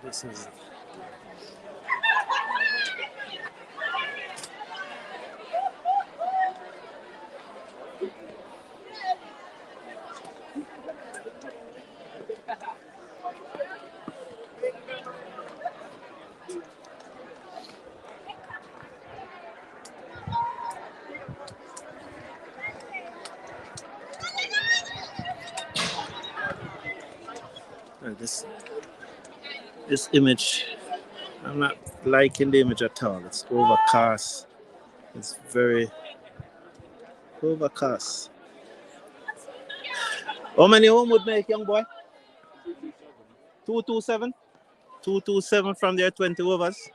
This is this image. I'm not liking the image at all. It's overcast. It's very overcast. How many home would make, young boy? 227. 227 from their 20 overs.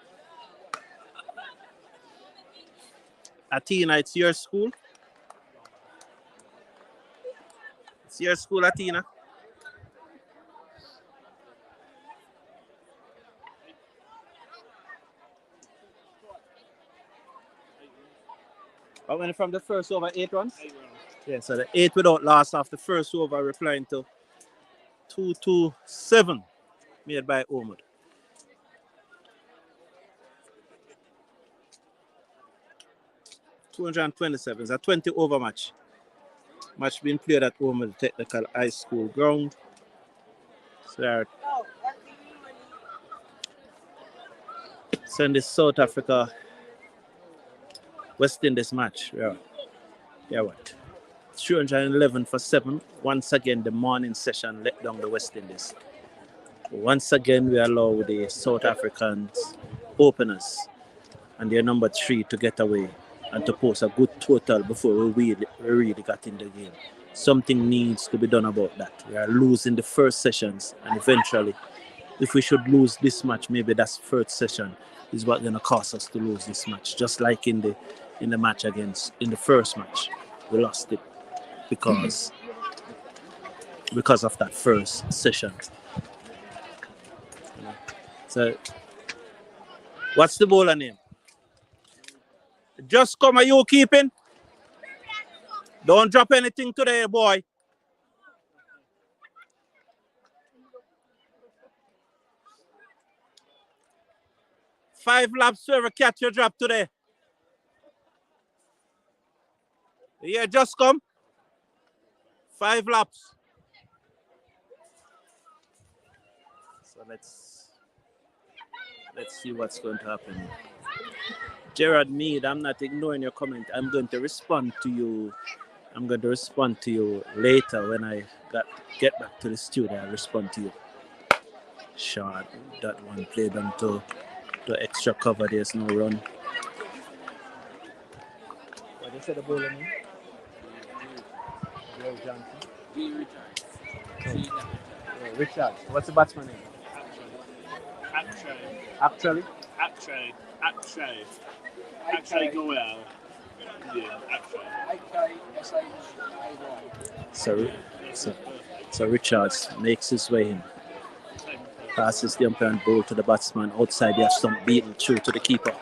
Athena, it's your school. It's your school, Athena. How many from the first over? 8 runs? 8 runs. Yeah, so the 8 without loss after first over, replying to 227 made by Holmwood. $227. It's a 20 over match. Match being played at Holmwood Technical High School ground. So send this South Africa West Indies match. Yeah, what? 311 for 7. Once again, the morning session let down the West Indies. Once again, we allow the South Africans openers and their number 3 to get away and to post a good total before we really got in the game. Something needs to be done about that. We are losing the first sessions, and eventually, if we should lose this match, maybe that's first session is what's going to cost us to lose this match. Just like in the match in the first match, we lost it because of that first session. So, what's the bowler name? Just come, are you keeping? Don't drop anything today, boy. Five laps to every catch you drop today. Yeah, just come. 5 laps. So let's see what's going to happen. Gerard Mead, I'm not ignoring your comment. I'm going to respond to you. I'm going to respond to you later when I get back to the studio. I'll respond to you. Shot. That one played on to extra cover. There's no run. What did you say the bowler name? Joe Johnson. Richard. What's the batsman name? Actually go well. Yeah, actually. So Richards makes his way in. Passes the umpire and ball to the batsman. Outside, they have some beaten through to the keeper.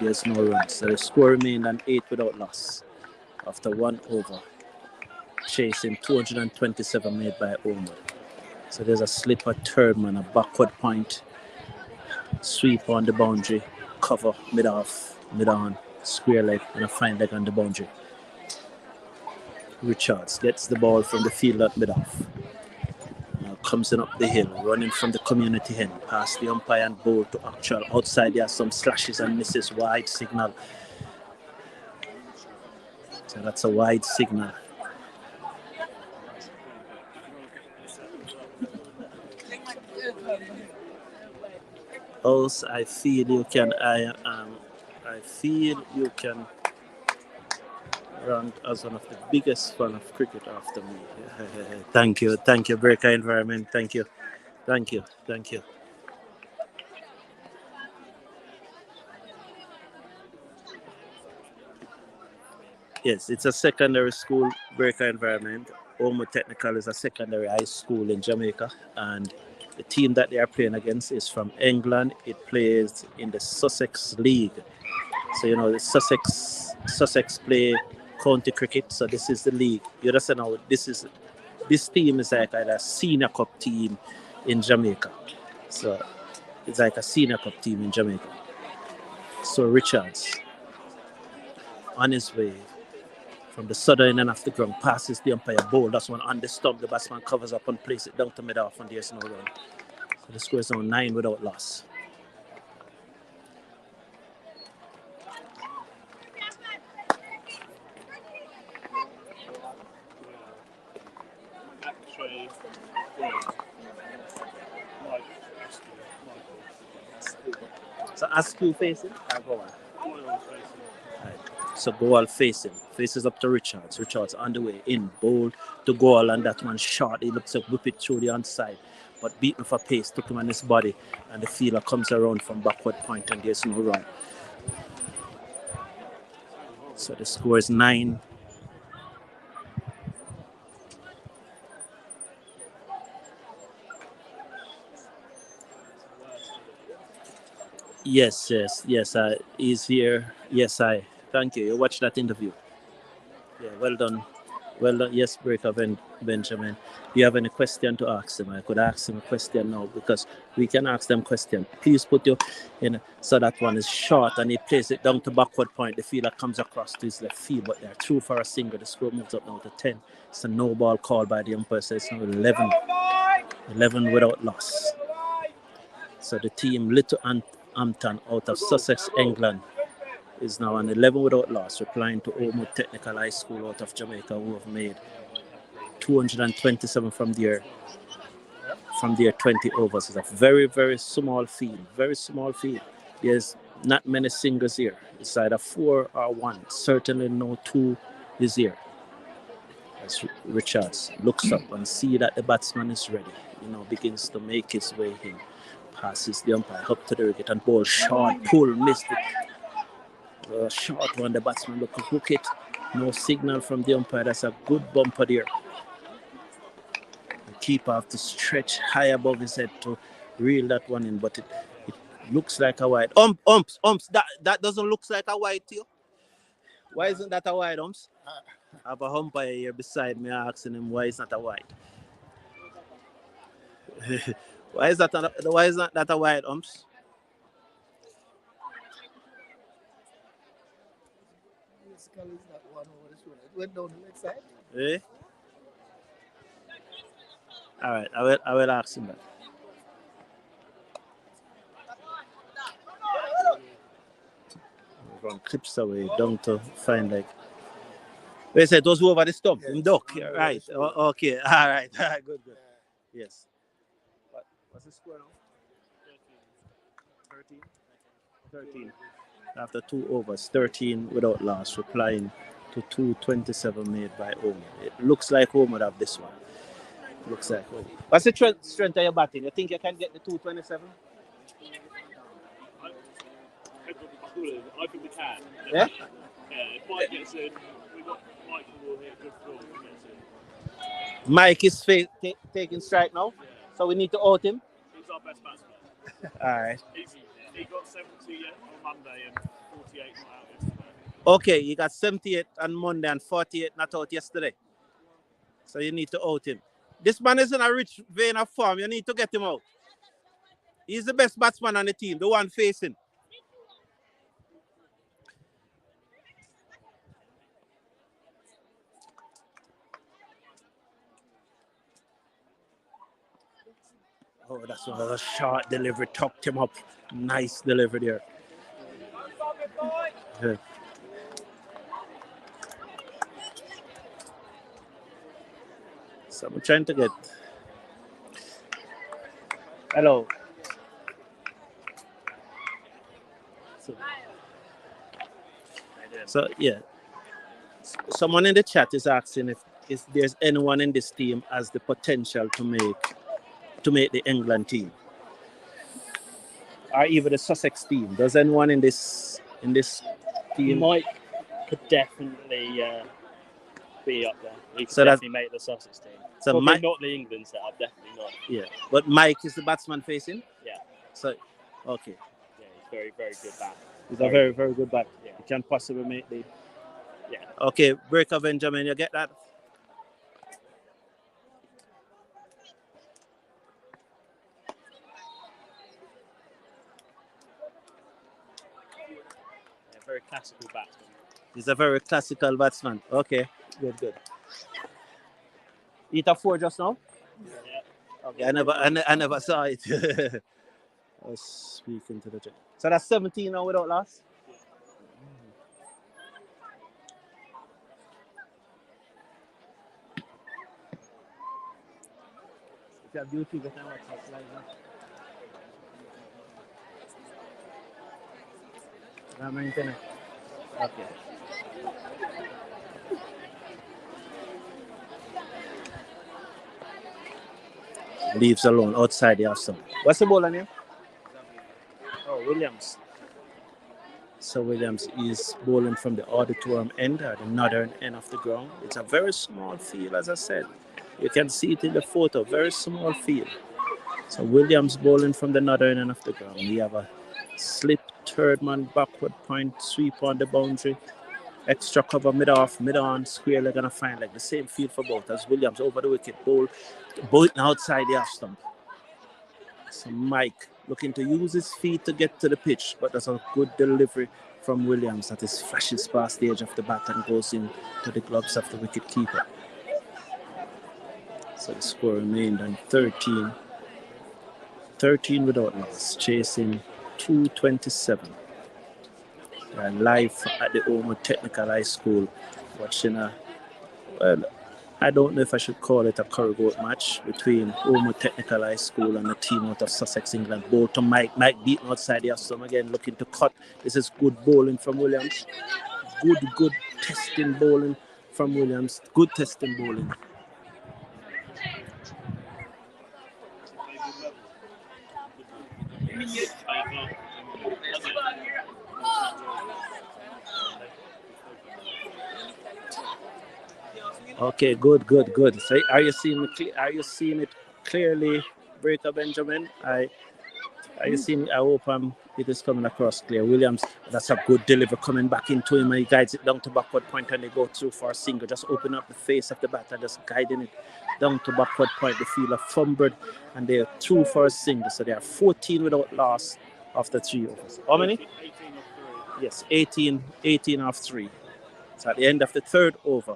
There's no runs. So the score remained an 8 without loss. After 1 over. Chasing 227 made by Holmwood. So there's a slipper third man, a backward point. Sweep on the boundary. Cover, mid-off, mid-on, square leg, and a fine leg on the boundary. Richards gets the ball from the field at mid-off. Now comes in up the hill, running from the community end, past the umpire and ball to actual. Outside there are some slashes and misses, wide signal. So that's a wide signal. Also, I feel you can rank as one of the biggest fan of cricket after me. Thank you, Breaker Environment. Thank you. Yes, it's a secondary school, Breaker Environment. Holmwood Technical is a secondary high school in Jamaica, and the team that they are playing against is from England. It plays in the Sussex League. So, the Sussex play county cricket. So this is the league. You understand how this team is like a senior cup team in Jamaica. So It's like a senior cup team in Jamaica. So Richards, on his way from the southern end of the ground, passes the umpire ball. That's one on the stump. The batsman covers up and places it down to mid off, and there's no run. So the score is now 9 without loss. So Askew facing, I go on. Right. So Goal facing, faces up to Richards. Richards on the way in, bowl to Goal, and that one shot. He looks like whip it through the onside, but beaten for pace, took him on his body, and the fielder comes around from backward point, and there's no run. So the score is 9. Yes. He's here. Yes, I. Thank you. You watched that interview. Yeah, well done. Well done. Yes, Breaker Benjamin. Do you have any question to ask him? I could ask him a question now because we can ask them question. Please put your in so that one is short and he plays it down to backward point. The fielder comes across to his left field, but they're through for a single. The score moves up now to 10. It's a no ball call by the umpire, so it's now 11. 11 without loss. So the team Littlehampton out of Sussex, England, is now on 11 without loss, replying to Holmwood Technical High School out of Jamaica, who have made 227 from their 20 overs. It's a very, very small field. Very small field. There's not many singles here. It's either 4 or 1. Certainly no 2 is here. As Richards looks up and see that the batsman is ready, begins to make his way in. Passes the umpire up to the wicket and ball short, pull, missed it. Short one, the batsman hook it. No signal from the umpire. That's a good bumper there. The keeper have to stretch high above his head to reel that one in, but it looks like a wide. Umps. That doesn't look like a wide to you. Why isn't that a wide, umps? I have a umpire here beside me asking him why it's not a wide. Why is not that a wide, umps? Went down the leg side. Eh? All right, I will ask him that. From clips away down to find like. They said those who over the stump, in duck. Yeah, right. Okay. All right. Good. Yes. What's the score now? 13. After 2 overs, 13 without loss, replying to 227 made by Holmwood. It looks like Holmwood have this one. Looks like Holmwood. What's the strength of your batting? You think you can get the 227? I think we can. Yeah? If Mike gets in, we've got Mike who will hit a good throw. Mike is taking strike now, so we need to out him. He's our best batsman. All right. He got 70 on Monday and 48 not out yesterday. Okay, you got 78 on Monday and 48 not out yesterday. So you need to out him. This man is in a rich vein of form. You need to get him out. He's the best batsman on the team, the one facing. Oh, that's another short delivery. Tucked him up. Nice delivery there. Yeah. So I'm trying to get. Hello. So yeah. Someone in the chat is asking if there's anyone in this team has the potential to make the England team, or even the Sussex team. Does anyone in this team? Mike could definitely be up there. He could definitely make the Sussex team. So probably Mike, not the England setup, definitely not. Yeah, but Mike is the batsman facing. Yeah. So, okay. Yeah, he's very, very good bat. He's a very, very good bat. Yeah. He can possibly make the. Yeah. Okay, Breaker Benjamin, you get that? very classical batsman. He's a very classical batsman. Okay, good. Eat a 4 just now? Yeah. Okay, I never saw it. I was speaking to the judge. So that's 17 now without loss? If you have YouTube, you can watch that live. How many internet? Okay. Leaves alone outside the half stump. What's the bowler name? Oh, Williams. So Williams is bowling from the auditorium end or the northern end of the ground. It's a very small field, as I said. You can see it in the photo, very small field. So Williams bowling from the northern end of the ground. We have a slip, third man, backward point, sweep on the boundary. Extra cover, mid-off, mid-on, square leg and a fine leg. The same field for both as Williams over the wicket, both outside the half stump. So Mike looking to use his feet to get to the pitch, but that's a good delivery from Williams that is flashes past the edge of the bat and goes into the gloves of the wicket keeper. So the score remained on 13. 13 without loss, chasing 227. We are live at the Holmwood Technical High School watching I don't know if I should call it a curry-goat match between Holmwood Technical High School and the team out of Sussex, England. Ball to Mike beating outside the half again, looking to cut. This is good bowling from Williams. Good testing bowling from Williams. Good testing bowling. Okay, good. So are you seeing it clearly, Breaker Benjamin? Are you seeing it? I hope it is coming across clear. Williams, that's a good delivery coming back into him, and he guides it down to backward point and they go through for a single. Just open up the face of the batter, just guiding it down to backward point. The fielder fumbled and they're through for a single. So they are 14 without loss after 3 overs. How many? 18 of 3. Yes, 18 off 3. So at the end of the third over,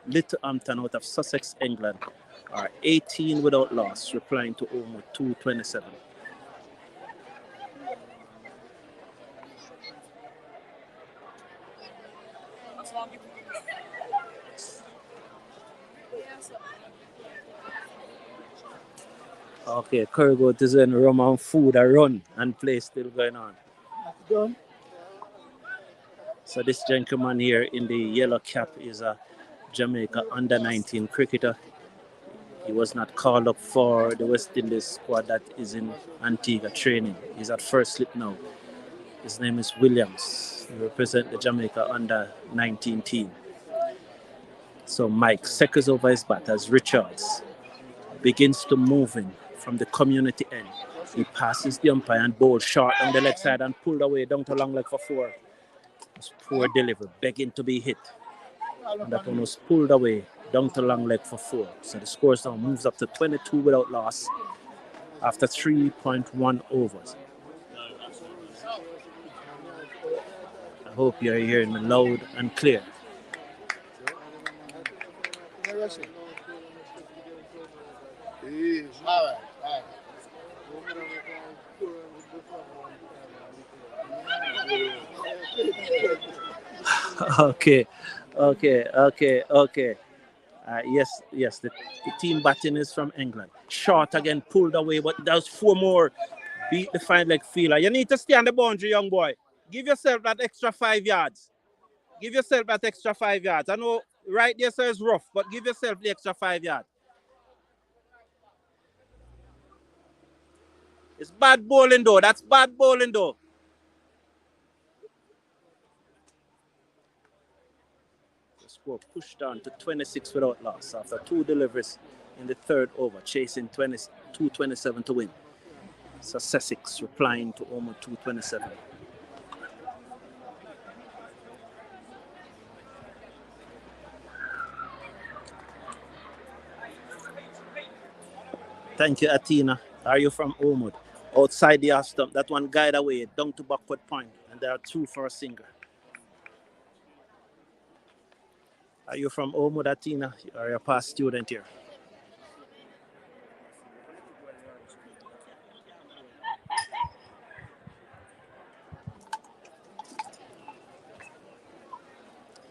Littlehampton out of Sussex, England, are 18 without loss, replying to Holmwood 227. Okay, Currygoat is in rum and food, a run and play still going on. Done. So this gentleman here in the yellow cap is a Jamaica under-19 cricketer. He was not called up for the West Indies squad that is in Antigua training. He's at first slip now. His name is Williams. He represents the Jamaica under-19 team. So Mike seconds over his bat as Richards begins to move in from the community end. He passes the umpire and bowls short on the left side and pulled away down to long leg for 4. It's poor delivery, begging to be hit. And that one was pulled away down to long leg for 4. So the score now moves up to 22 without loss after 3.1 overs. I hope you're hearing me loud and clear. Okay. Yes. The team batting is from England. Short again, pulled away, but there's 4 more. Beat the fine leg fielder. You need to stay on the boundary, young boy. Give yourself that extra 5 yards. I know right there so it's rough, but give yourself the extra 5 yards. It's bad bowling though. That's bad bowling though. The score pushed down to 26 without loss after 2 deliveries in the third over, chasing 227 to win. So Sussex replying to almost 227. Thank you, Atina. Are you from Holmwood? Outside the half stump, that one guide away, down to backward point, and there are 2 for a single. Are you from Holmwood, Atina, or you're a past student here?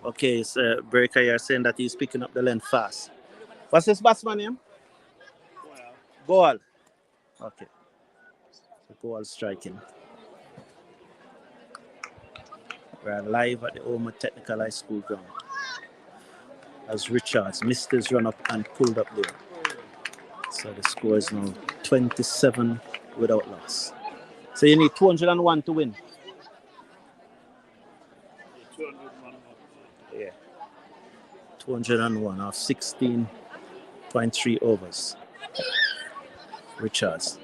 Okay, so Breaker, you're saying that he's picking up the length fast. What's this batsman name? Goal. Okay. So Goal striking. We're live at the Holmwood Technical High School ground. As Richards missed his run up and pulled up there. So the score is now 27 without loss. So you need 201 to win. 201. Yeah. 201 off 16.3 overs. Richards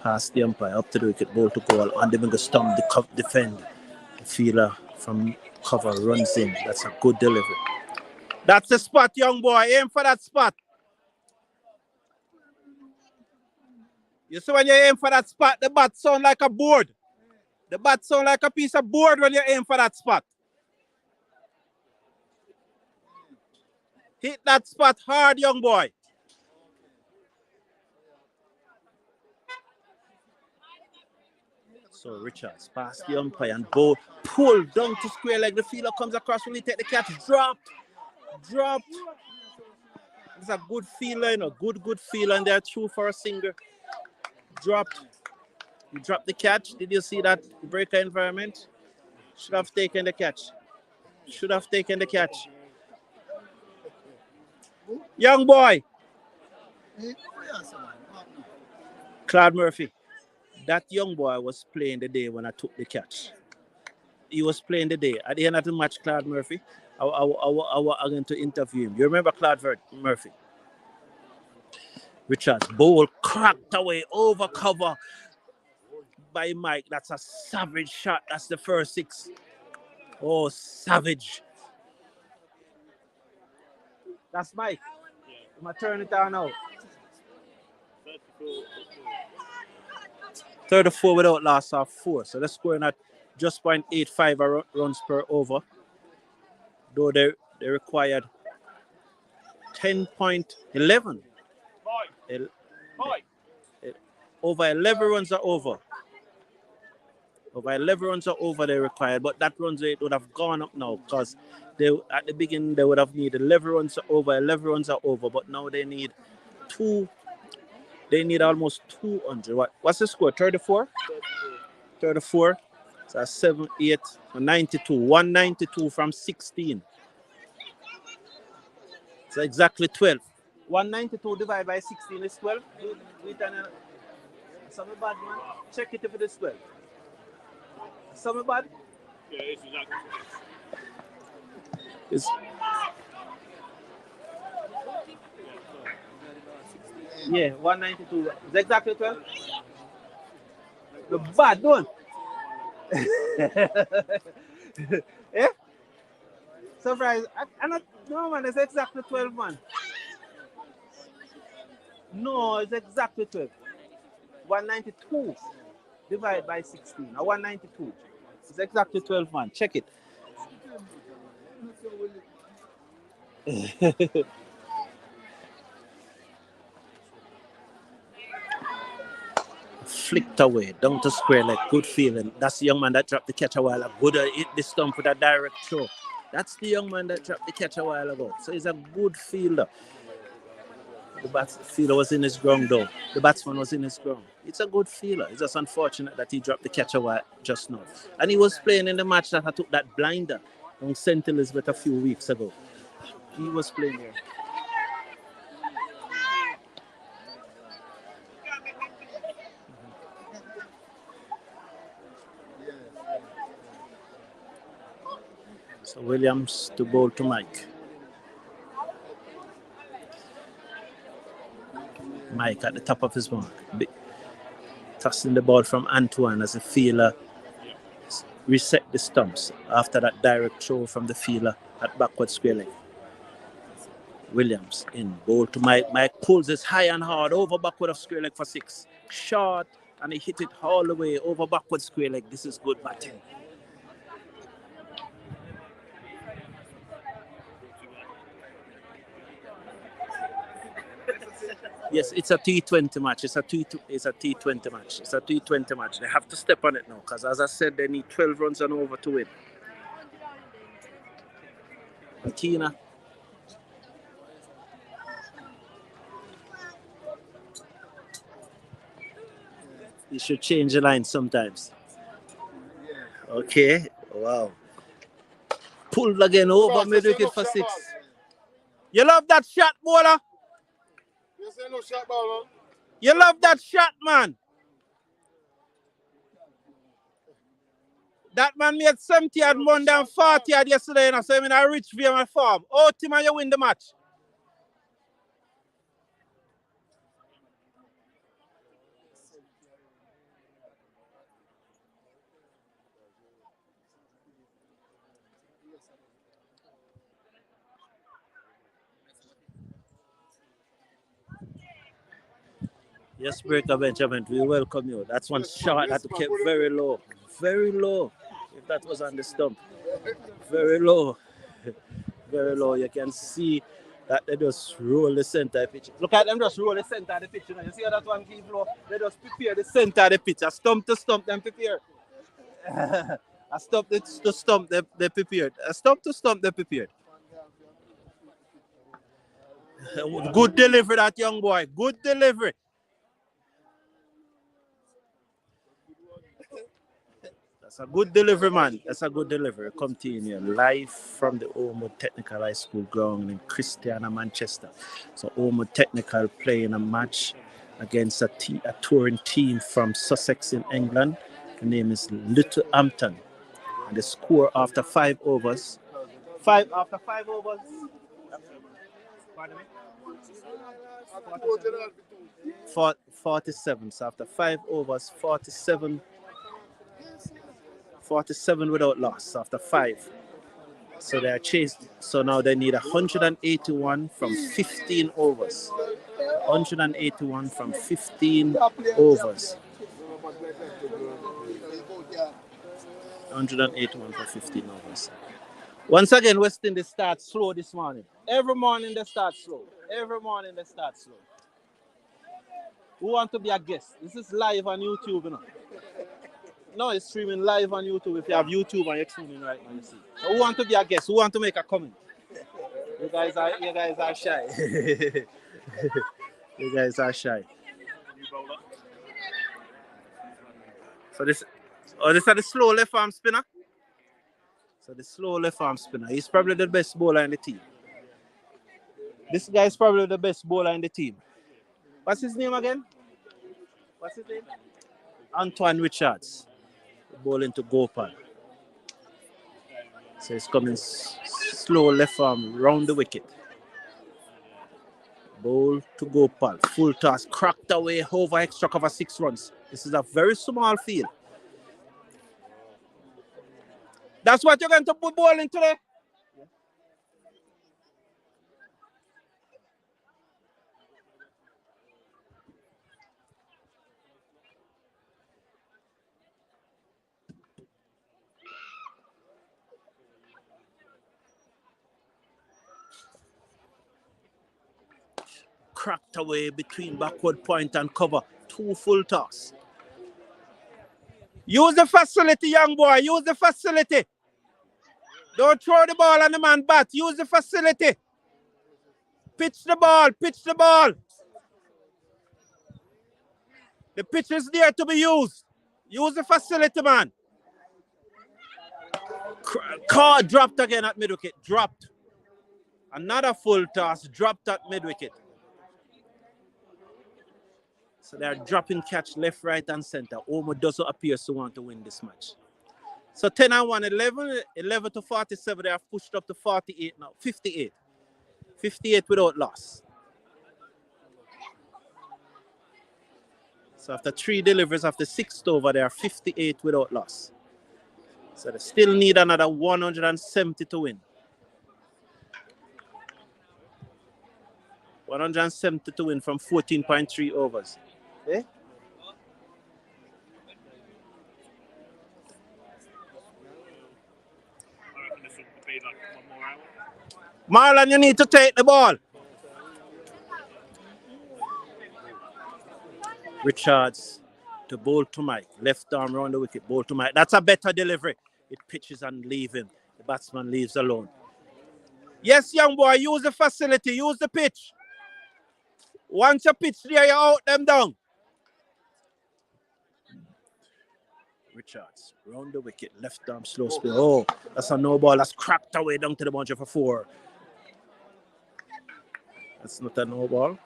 past the umpire up to the wicket, ball to Goal, and they're going to stump the defend. The fielder from cover runs in. That's a good delivery. That's the spot, young boy. Aim for that spot. You see, when you aim for that spot, the bat sound like a board. The bat sound like a piece of board when you aim for that spot. Hit that spot hard, young boy. So Richards past the umpire and ball pull down to square leg. The fielder comes across, will he take the catch? Dropped. It's a good feeler, you know, good feeler, and they're through for a single. Dropped. He dropped the catch. Did you see that Breaker environment? Should have taken the catch. Young boy. Claude Murphy. That young boy was playing the day when I took the catch. He was playing the day. At the end of the match, Claude Murphy, I was going to interview him. You remember Claude Murphy? Richards, ball cracked away, over cover by Mike. That's a savage shot. That's the first 6. Oh, savage. That's Mike. I'm going to turn it on now. 34 without loss of 4. So they're scoring at just 0.85 runs per over. Though they required 10.11. Over 11 runs are over. Over 11 runs are over they required, but that runs rate would have gone up now because at the beginning they would have needed 11 runs are over, but now they need almost 200. What's the score? 34? 34. So that's 7, 8, 92. 192 from 16. So exactly 12. 192 divided by 16 is 12. Some bad, man. Check it if it is 12. Some bad? Yeah, it's exactly 12. It's, yeah, 192. Is exactly 12? The bad one. Yeah? Surprise. No, man, it's exactly 12, man. No, it's exactly 12. 192 divided by 16, or 192. It's exactly 12, man. Check it. Flicked away, down to square leg, good feeling. That's the young man that dropped the catch a while ago. Good hit the stump with a direct throw. That's the young man that dropped the catch a while ago. So he's a good fielder. The fielder was in his ground though. The batsman was in his ground. It's a good fielder. It's just unfortunate that he dropped the catch a while just now. And he was playing in the match that I took that blinder on St. Elizabeth a few weeks ago. He was playing here. So Williams to bowl to Mike. Mike at the top of his mark. Tossing the ball from Antoine as a fielder. Reset the stumps after that direct throw from the fielder at backward square leg. Williams in, bowl to Mike. Mike pulls this high and hard over backward of square leg for 6. Short, and he hit it all the way over backward square leg. This is good batting. Yes, it's a T20 match. It's a T20 match. It's a T20 match. They have to step on it now because, as I said, they need 12 runs and over to win. Tina. You should change the line sometimes. Okay. Wow. Pulled again over mid-wicket for 6. You love that shot, bowler? You love that shot, man. That man made 70 yard more than 40 yard yesterday, so I'm in a rich view of my farm. Oh, Tim, you win the match. Yes, Breaker Benjamin, we welcome you. That's one shot that kept very low. Very low. If that was on the stump. Very low. Very low. You can see that they just roll the center pitch. Look at them just roll the center of the pitch. You see how that one keep low? They just prepare the center of the pitch. A stump to stump, them prepare. A stump to stump, they prepared. A stump to stump, they prepared. Good delivery, that young boy. Good delivery. That's a good delivery, man. That's a good delivery. Continue live from the Holmwood Technical High School ground in Christiana, Manchester. So Holmwood Technical playing a match against a touring team from Sussex in England. The name is Littlehampton. And the score after 5 overs. After 5 overs. Pardon me? 47. So after 5 overs, 47 without loss after 5. So they are chased. So now they need 181 from 15 overs. 181 from 15 overs. 181 for 15 overs. Once again, West Indies start slow this morning. Every morning they start slow. Every morning they start slow. Who want to be a guest? This is live on YouTube, you know. No, it's streaming live on YouTube. If you have YouTube and you're tuning right now, you see. So who want to be a guest? Who want to make a comment? You guys are shy. You guys are shy. So this is the slow left arm spinner. So the slow left arm spinner. He's probably the best bowler in the team. This guy is probably the best bowler in the team. What's his name again? What's his name? Antoine Richards. Bowling to Gopal. So he's coming slow left arm round the wicket. Bowl to Gopal. Full toss. Cracked away over extra cover 6 runs. This is a very small field. That's what you're going to put bowling today? Cracked away between backward point and cover. 2 full toss. Use the facility, young boy. Use the facility. Don't throw the ball on the man bat. Use the facility. Pitch the ball. Pitch the ball. The pitch is there to be used. Use the facility, man. Car dropped again at mid-wicket. Dropped. Another full toss. Dropped at mid-wicket. So they're dropping catch left, right, and center. Holmwood doesn't appear to want to win this match. So 10-1, 11 to 47. They have pushed up to 48 now. 58. 58 without loss. So after 3 deliveries, after 6th over, they are 58 without loss. So they still need another 170 to win. 170 to win from 14.3 overs. Eh? Marlon, you need to take the ball. Richards to bowl to Mike. Left arm round the wicket, bowl to Mike. That's a better delivery. It pitches and leaves him. The batsman leaves alone. Yes, young boy, use the facility, use the pitch. Once you pitch there, you out them down. Richards, round the wicket, left arm, slow spin. Oh, that's a no ball. That's cracked away down to the boundary for 4. That's not a no ball.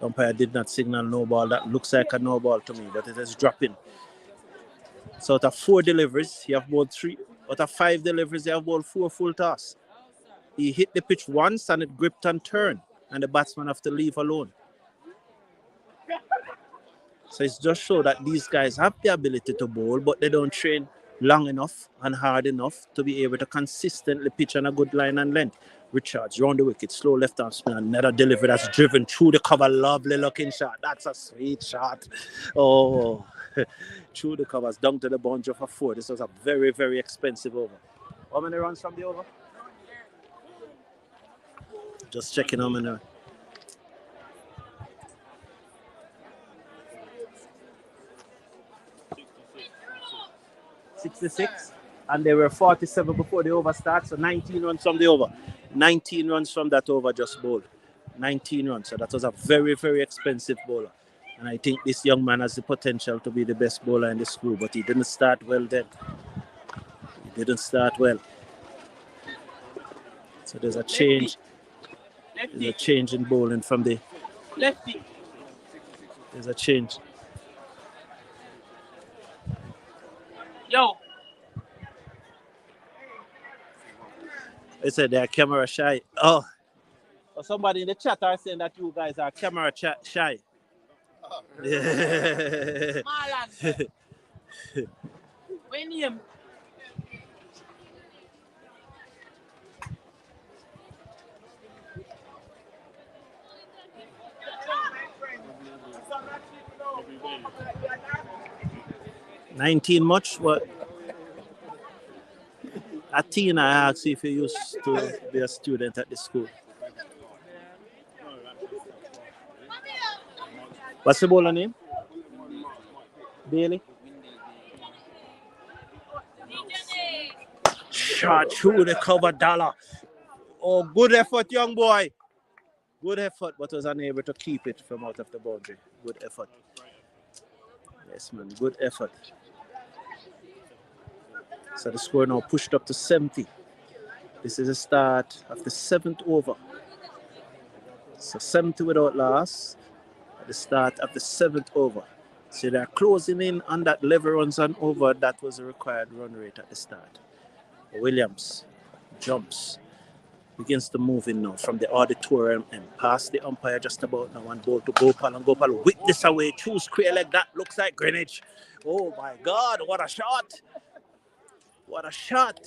Umpire did not signal no ball. That looks like a no ball to me, but it is dropping. So out of 4 deliveries, you have bowled 3. Out of 5 deliveries, you have bowled 4 full toss. He hit the pitch once and it gripped and turned, and the batsman have to leave alone. So it's just show that these guys have the ability to bowl, but they don't train long enough and hard enough to be able to consistently pitch on a good line and length. Richards round the wicket, slow left arm spin, another delivery that's driven through the cover. Lovely looking shot. That's a sweet shot. Oh, through the covers, down to the boundary for 4. This was a very, very expensive over. How many runs from the over? Just checking how many. 66, and they were 47 before the over starts, so 19 runs from the over. 19 runs from that over just bowled. 19 runs, so that was a very, very expensive bowler. And I think this young man has the potential to be the best bowler in the school, but he didn't start well then. He didn't start well. So there's a change. There's a change in bowling from the... Lefty. There's a change. Yo. They said they're camera shy. Oh, somebody in the chat are saying that you guys are camera shy. Yeah. Marlon. When him. $19 much? What? Athena, I asked you if you used to be a student at the school. What's the bowler name? Bailey? Shot through the cover, Dollar. Oh, good effort, young boy. Good effort, but was unable to keep it from out of the boundary. Good effort. Yes, man, good effort. So the score now pushed up to 70. This is the start of the 7th over. So 70 without loss at the start of the 7th over. So they're closing in on that 11 runs and over. That was the required run rate at the start. Williams jumps, begins to move in now from the auditorium and past the umpire just about now, and ball to Gopal, and Gopal whip this away, choose square leg. That looks like Greenwich. Oh my God, what a shot! What a shot!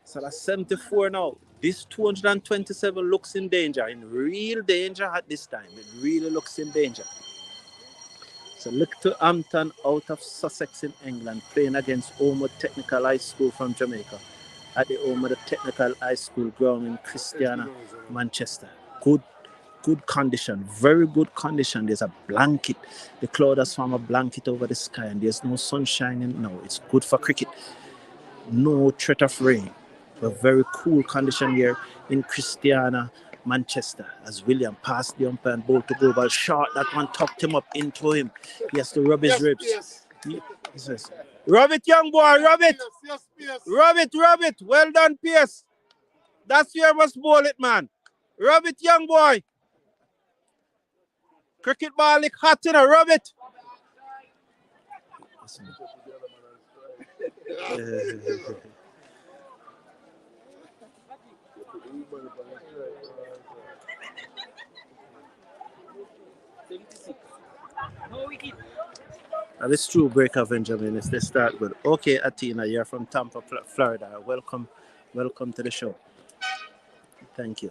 So that's 74 now. This 227 looks in danger, in real danger at this time. It really looks in danger. So Littlehampton out of Sussex in England, playing against Holmwood Technical High School from Jamaica at the Holmwood Technical High School ground in Christiana, Manchester. Good condition, very good condition. There's a blanket. The cloud has formed a blanket over the sky and there's no sun shining now. It's good for cricket. No threat of rain. A very cool condition here in Christiana, Manchester, as William passed the umpire and ball to go ball short. That one tucked him up into him. He has to rub his ribs. Yes. He says, rub it, young boy, rub it. Yes, yes. Rub it. Well done, Pierce. That's where you must bowl it, man. Rub it, young boy. Cricket ball lick hot in a rub it. That is true, Breaker Benjamin, if they start good. Okay, Athena, you're from Tampa, Florida. Welcome to the show. Thank you.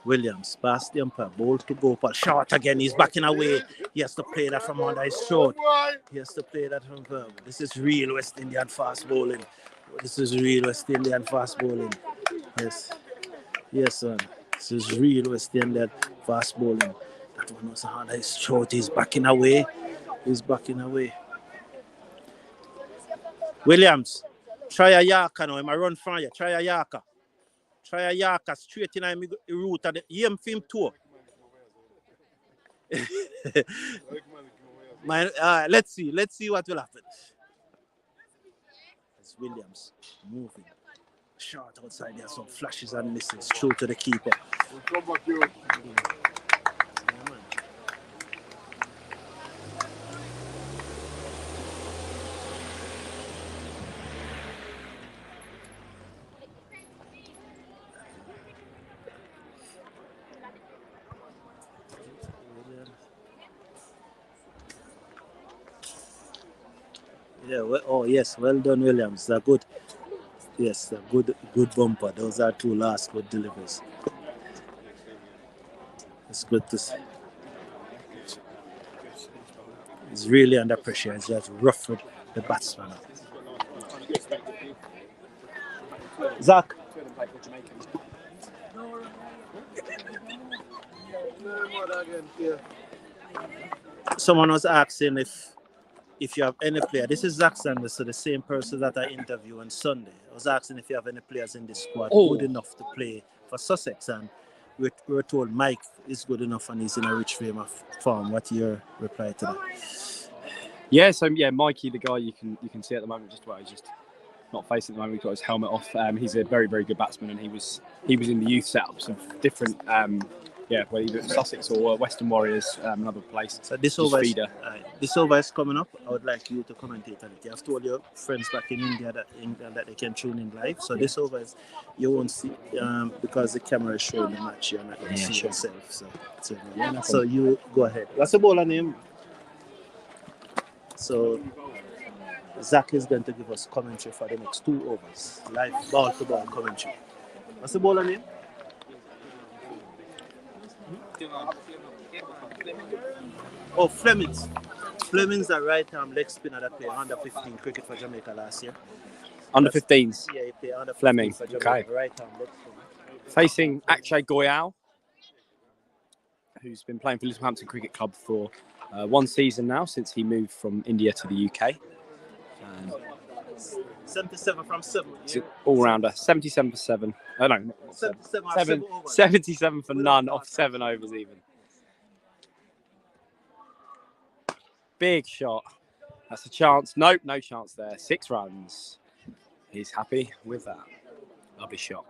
Williams, past the umpire, ball to Gopal, short again, he's backing away. He has to play that from under his throat. This is real West Indian fast bowling. Yes, son. This is real West Indian fast bowling. That one was hard. His throat. He's backing away. He's backing away. Williams, try a Yorker now. Him a run from you. Try a Yorker. Try a Yorker straight in the route of the him film tour. Let's see what will happen. It's Williams moving. Short outside there, some flashes and misses. Through to the keeper. Yeah, yes, well done, Williams. They're good. Yes, a good bumper. Those are two last good deliveries. It's good to see. He's really under pressure. He's just ruffled the batsman up. Zach. Someone was asking if you have any player. This is Zach Sanders, so the same person that I interviewed on Sunday. I was asking if you have any players in this squad good enough to play for Sussex, and we were told Mike is good enough and he's in a rich frame of form. What's your reply to that? Yeah, so Mikey, the guy you can see at the moment, he's just not facing at the moment. He's got his helmet off. He's a very, very good batsman, and he was in the youth setups of different whether either Sussex or Western Warriors, another place. So this over is coming up. I would like you to commentate on it. You have told your friends back in India that they can tune in live. So this over is you won't see because the camera is showing the match. You're not going to see yourself. So you go ahead. What's the bowler name? So Zach is going to give us commentary for the next 2 overs. Live ball-to-ball commentary. What's the bowler name? Oh, Flemings. Flemings are right-arm leg spinner that played under 15 cricket for Jamaica last year. Under 15s? Yeah, he played under 15 Fleming. for Jamaica. Okay. Right-arm leg spinner. Facing Akshay Goyal, who's been playing for Littlehampton Cricket Club for 1 season now, since he moved from India to the UK. 77 from 7. Yeah? All-rounder. 77 for 7. Oh, no. 77 for none off 7 overs even. Big shot. That's a chance. Nope, no chance there. 6 runs. He's happy with that. Lovely shot.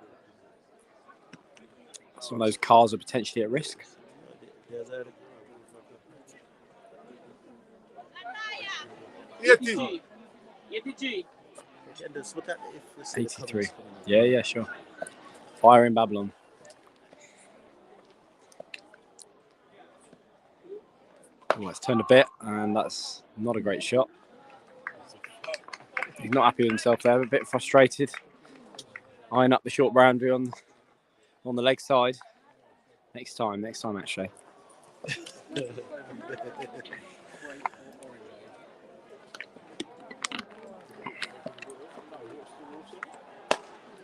Some of those cars are potentially at risk. $83. 83. Yeah, sure. Fire in Babylon. Oh, it's turned a bit, and that's not a great shot. He's not happy with himself there, a bit frustrated. Eyeing up the short boundary on the leg side. Next time, actually.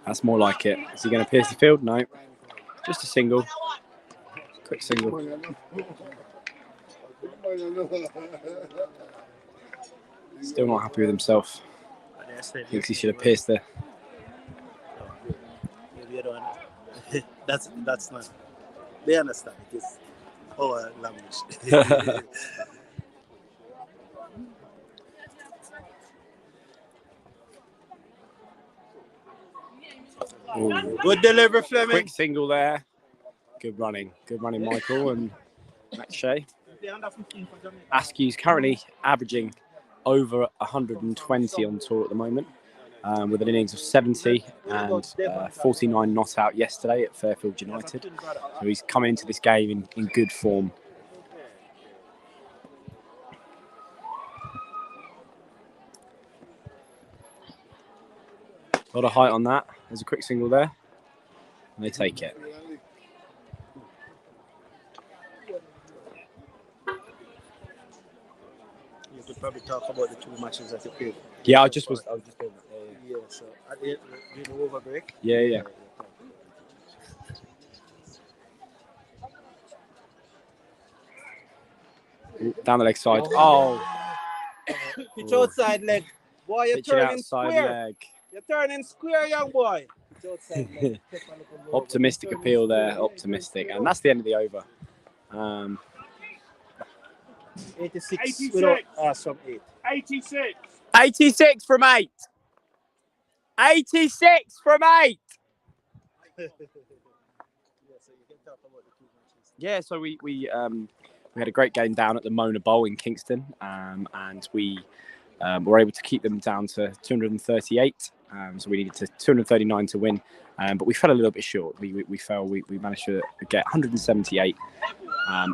That's more like it. Is he going to pierce the field? No. Just a single. Quick single. Still not happy with himself. Thinks he should have pierced the... That's not... They understand. It is our language. Good delivery, Fleming. Quick single there. Good running, Michael and Akshay. Askew's currently averaging over 120 on tour at the moment, with an innings of 70 and 49 not out yesterday at Fairfield United. So he's coming into this game in good form. A lot of height on that. There's a quick single there. And they take it. You could probably talk about the 2 matches that you played. Yeah, I was just doing that. Yeah, so at the over break? Yeah. Down the leg side. Oh, Pitch outside leg. Boy, you're pitching turning outside square. leg. You're turning square, young boy. Pitch outside leg. Optimistic appeal there. Optimistic. And that's the end of the over. 86 86. without some 8. 86. 86 from 8. 86 from 8. Yeah, so we had a great game down at the Mona Bowl in Kingston, and we were able to keep them down to 238. So we needed to 239 to win, but we fell a little bit short. We fell. We managed to get 178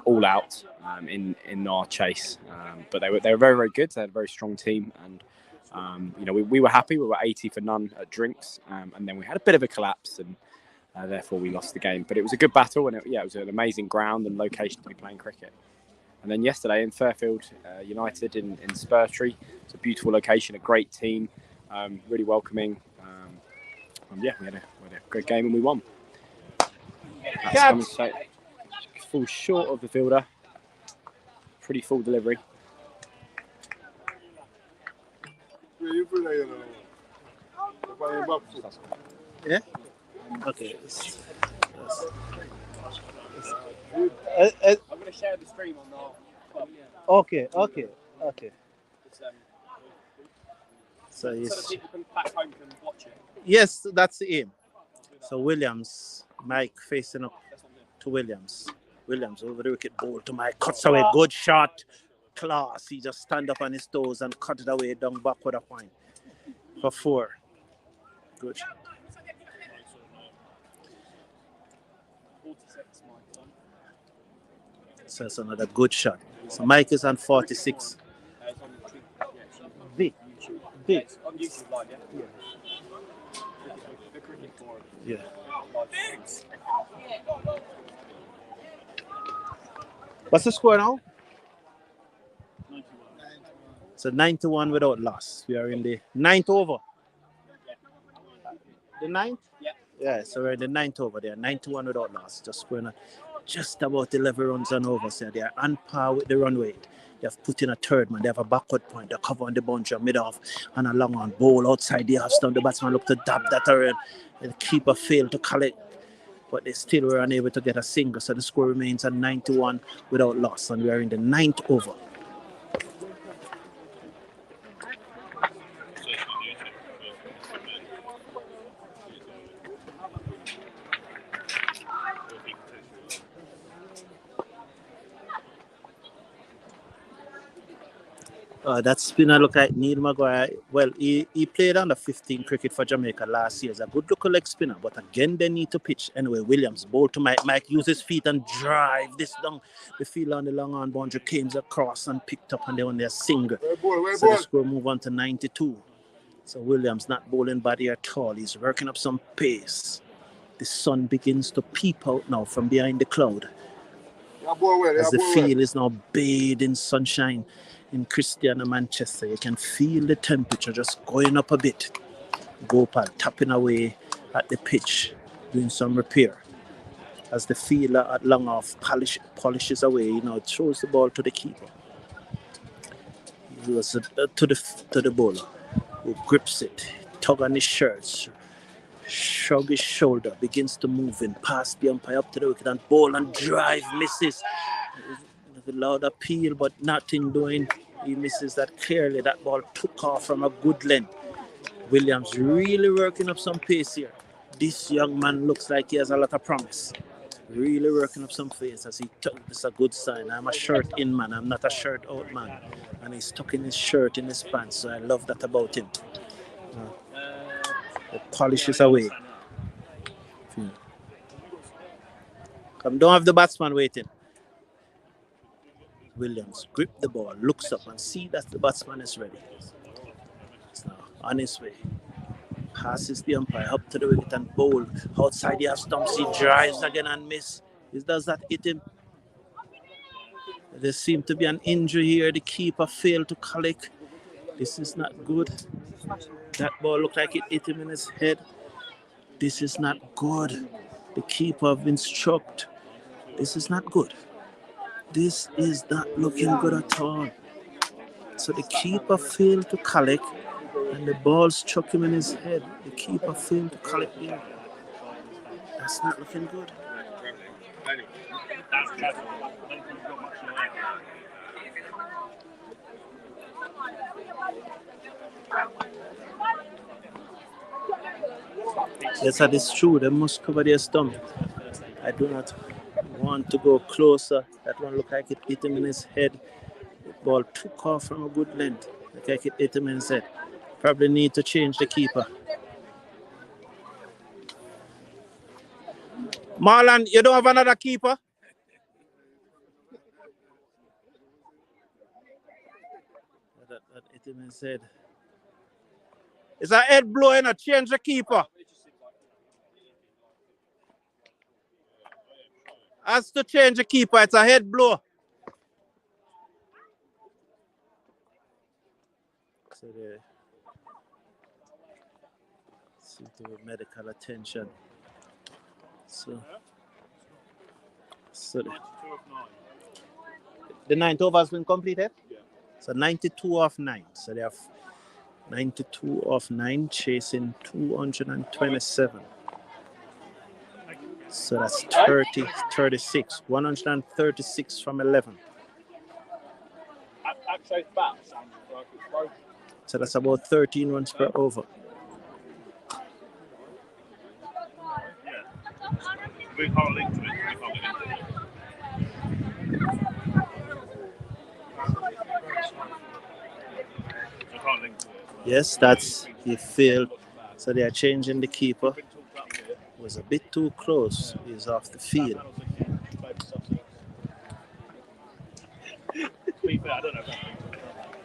all out in our chase, but they were very, very good. They had a very strong team, and we were happy. We were 80 for none at drinks, and then we had a bit of a collapse, and therefore we lost the game. But it was a good battle, and it was an amazing ground and location to be playing cricket. And then yesterday in Fairfield United in Spurtree, it's a beautiful location, a great team, really welcoming. We had a great game and we won. That's fall short of the fielder. Pretty full delivery. Yeah? Okay. I'm going to share the stream on the. Okay. So the people back home can watch it. Yes, that's the aim. So Williams, Mike facing up to Williams. Williams over the wicket, ball to Mike, cuts away, good shot, class. He just stand up on his toes and cut it away down backward a point for 4. Good. So it's another good shot. So Mike is on 46. Big. Yeah. What's the score now? 91. So 91 without loss. We are in the 9th over. The 9th? Yeah, so we're in the 9th over there. 91 without loss. Just scoring just about 11 runs and over. So they are on par with the run rate. They have put in a third man. They have a backward point. They cover on the boundary, mid-off, and a long on ball outside the half stump. The batsman look to dab that around. The keeper failed to collect, but they still were unable to get a single. So the score remains at 91 without loss, and we are in the 9th over. That spinner look like Neil Maguire. Well, he played under 15 cricket for Jamaica last year as a good looking leg spinner, but again they need to pitch. Anyway, Williams, ball to Mike. Mike uses feet and drive this down the field on the long on boundary, came across and picked up, and they on their single. So the score move on to 92. So Williams not bowling body at all. He's working up some pace. The sun begins to peep out now from behind the cloud as the field is now bathed in sunshine. In Christiana, Manchester, you can feel the temperature just going up a bit. Gopal tapping away at the pitch, doing some repair. As the fielder at long off polishes away, throws the ball to the keeper. He goes to the bowler, who grips it, tug on his shirt, shrug his shoulder, begins to move in, past the umpire up to the wicket, and ball and drive misses. A loud appeal, but nothing doing. He misses that clearly. That ball took off from a good length. Williams really working up some pace here. This young man looks like he has a lot of promise. Really working up some pace as he took. It's a good sign. I'm a shirt in man. I'm not a shirt out man. And he's tucking his shirt in his pants. So I love that about him. The polish is away. Come, don't have the batsman waiting. Williams grip the ball, looks up and see that the batsman is ready. It's now on his way. Passes the umpire up to the wicket and bowl. Outside the half stumps, he drives again and miss. Does that hit him? There seemed to be an injury here. The keeper failed to collect. This is not good. That ball looked like it hit him in his head. This is not good. The keeper have been struck. This is not good. This is not looking good at all. So the keeper failed to collect, and the ball struck him in his head. The keeper failed to collect here. That's not looking good. That's clever. I don't think we've got much left. Yes, that is true. They must cover their stump. I do not want to go closer. That one looked like it hit him in his head. The ball took off from a good length. Looked like it hit him in his head. Probably need to change the keeper. Marlon, you don't have another keeper? That hit him in his head. It's a head blowing a change the keeper. Has to change the keeper, it's a head blow. So they seem to have medical attention. So the ninth over has been completed? Yeah. So 92 off 9. So they have 92 off 9, chasing 227. So that's 30, 36. 136 from 11. So that's about 13 runs per over. We can't link to it. Yes, that's he failed. So they are changing the keeper. Was a bit too close. He's off the field.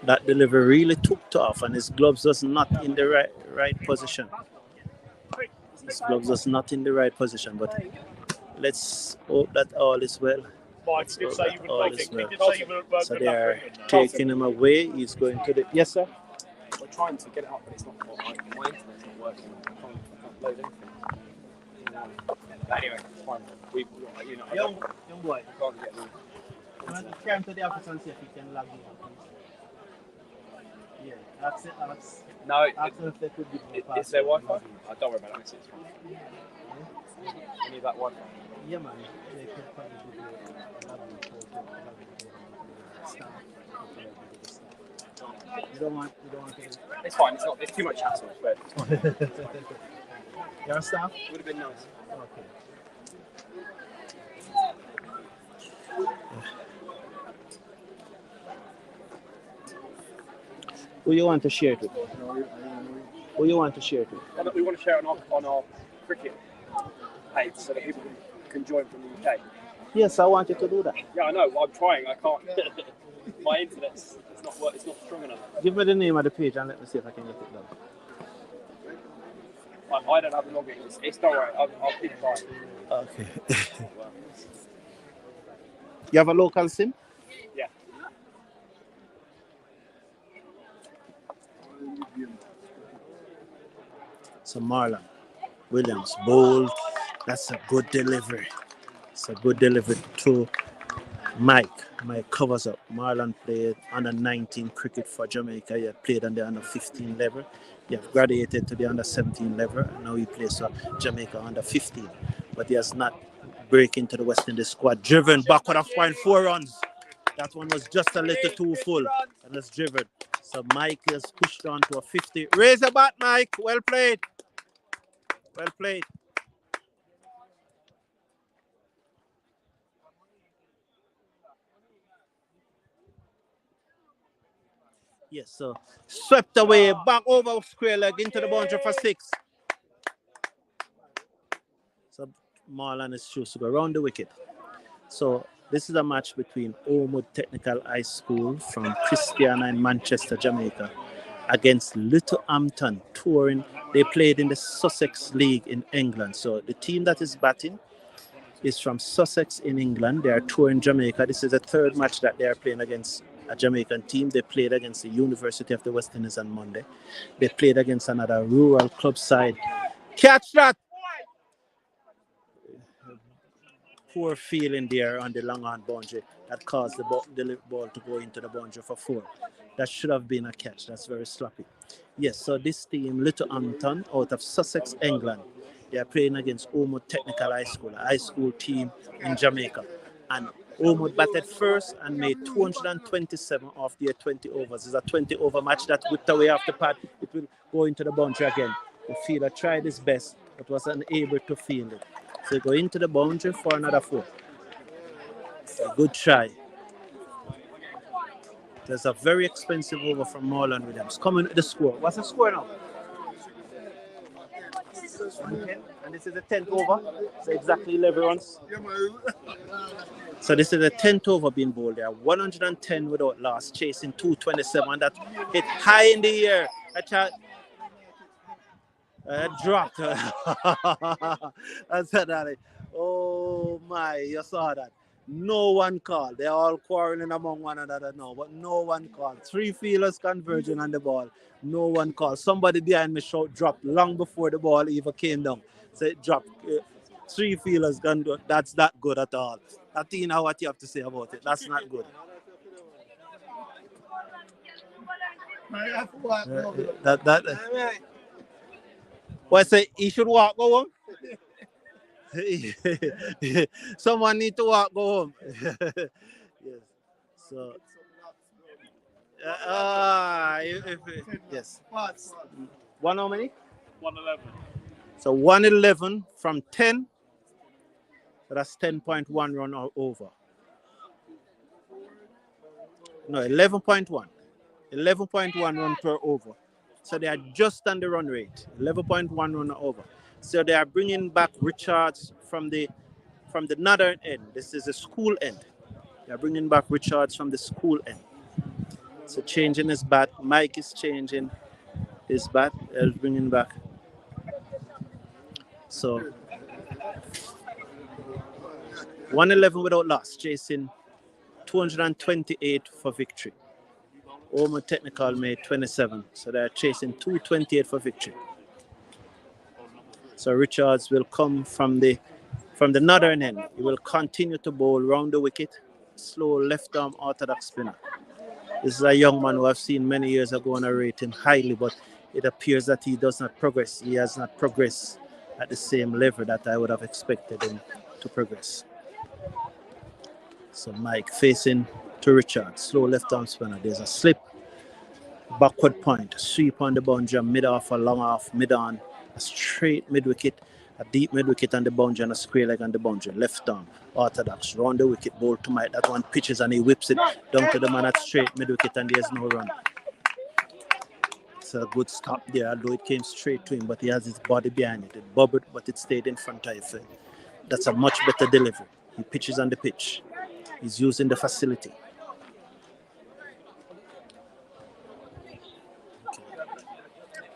That delivery really took off, and his gloves was not in the right position. His gloves was not in the right position, but let's hope that all is well. Let's hope that all is well. So they are taking him away. He's going to the... Yes, sir? We're trying to get it up, but it's not like my internet's not working. I can't load anything. But anyway, it's fine. Young boy. We can't get them. You want to come to the office and see if you can log in? Yeah, that's it. No, if they could give is there Wi-Fi? Don't worry about it. It's fine. You need that Wi-Fi? Yeah, man. They could probably give you a login You don't want to... It's fine. It's too much hassle. Your staff? Would have been nice. Okay. Who you want to share it with? Who you want to share it with? We want to share it on our cricket page so that people can join from the UK. Yes, I want you to do that. Yeah, I know. I'm trying. I can't. My internet's it's not strong enough. Give me the name of the page and let me see if I can get it done. I don't have the login. It's not right. I'll keep trying. Okay. You have a local SIM? Yeah. So Marlon Williams, bold. That's a good delivery. It's a good delivery to Mike. Mike covers up. Marlon played under 19 cricket for Jamaica. He had played on the under 15 level. He has graduated to the under 17 level. And now he plays for Jamaica under 15. But he has not break into the West Indies squad. Driven backward of 0.4 runs. That one was just a little too full. And it's driven. So Mike has pushed on to a 50. Raise the bat, Mike. Well played. Well played. Yes, so swept away, back over square leg into the boundary for 6. So Marlon is choosing to go around the wicket. So this is a match between Holmwood Technical High School from Christiana in Manchester, Jamaica, against Littlehampton touring. They played in the Sussex League in England. So the team that is batting is from Sussex in England. They are touring Jamaica. This is the third match that they are playing against a Jamaican team. They played against the University of the West Indies on Monday. They played against another rural club side. Catch that! poor feeling there on the long on boundary that caused the ball to go into the boundary for 4. That should have been a catch. That's very sloppy. Yes, so this team, Littlehampton, out of Sussex, England, they are playing against Holmwood Technical High School, a high school team in Jamaica. And Holmwood batted first and made 227 off their 20 overs. It's a 20 over match that whipped away off the pad. It will go into the boundary again. The fielder tried his best, but was unable to field it. So go into the boundary for another 4. A good try. There's a very expensive over from Marlon Williams. Coming with the score. What's the score now? 110. And this is the 10th over. So exactly 11 runs. So this is the 10th over being bowled there. 110 without loss, chasing 227. That hit high in the air. Dropped. I said that. Oh my, you saw that. No one called. They're all quarreling among one another now, but no one called. 3 fielders converging on the ball. No one called. Somebody behind me dropped long before the ball even came down. So it dropped. 3 fielders can do. That's not good at all. I think you know what you have to say about it. That's not good. What say? He should walk go home. Someone need to walk go home. Yes. So. Yes. One how many? 111. So 111 from 10. So that's 10.1 run or over. No, 11.1. 11.1 run per over. So they are just on the run rate. 11.1 run or over. So they are bringing back Richards from the northern end. This is the school end. They are bringing back Richards from the school end. So changing his bat. Mike is changing his bat. They're bringing back. So 111 without loss, chasing 228 for victory. Holmwood Technical made 27, so they're chasing 228 for victory. So Richards will come from the northern end. He will continue to bowl round the wicket, slow left arm orthodox spinner. This is a young man who I've seen many years ago and I rate him highly, but it appears that he does not progress. He has not progressed at the same level that I would have expected him to progress. So Mike facing to Richards, slow left arm spinner. There's a slip, backward point, sweep on the boundary, mid off, a long off, mid on, a straight mid wicket, a deep mid wicket on the boundary, and a square leg on the boundary. Left arm, orthodox, round the wicket, ball to Mike. That one pitches and he whips it down to the man at straight mid wicket, and there's no run. It's a good stop there, although it came straight to him, but he has his body behind it. It bobbled, but it stayed in front of him. That's a much better delivery. He pitches on the pitch. He's using the facility.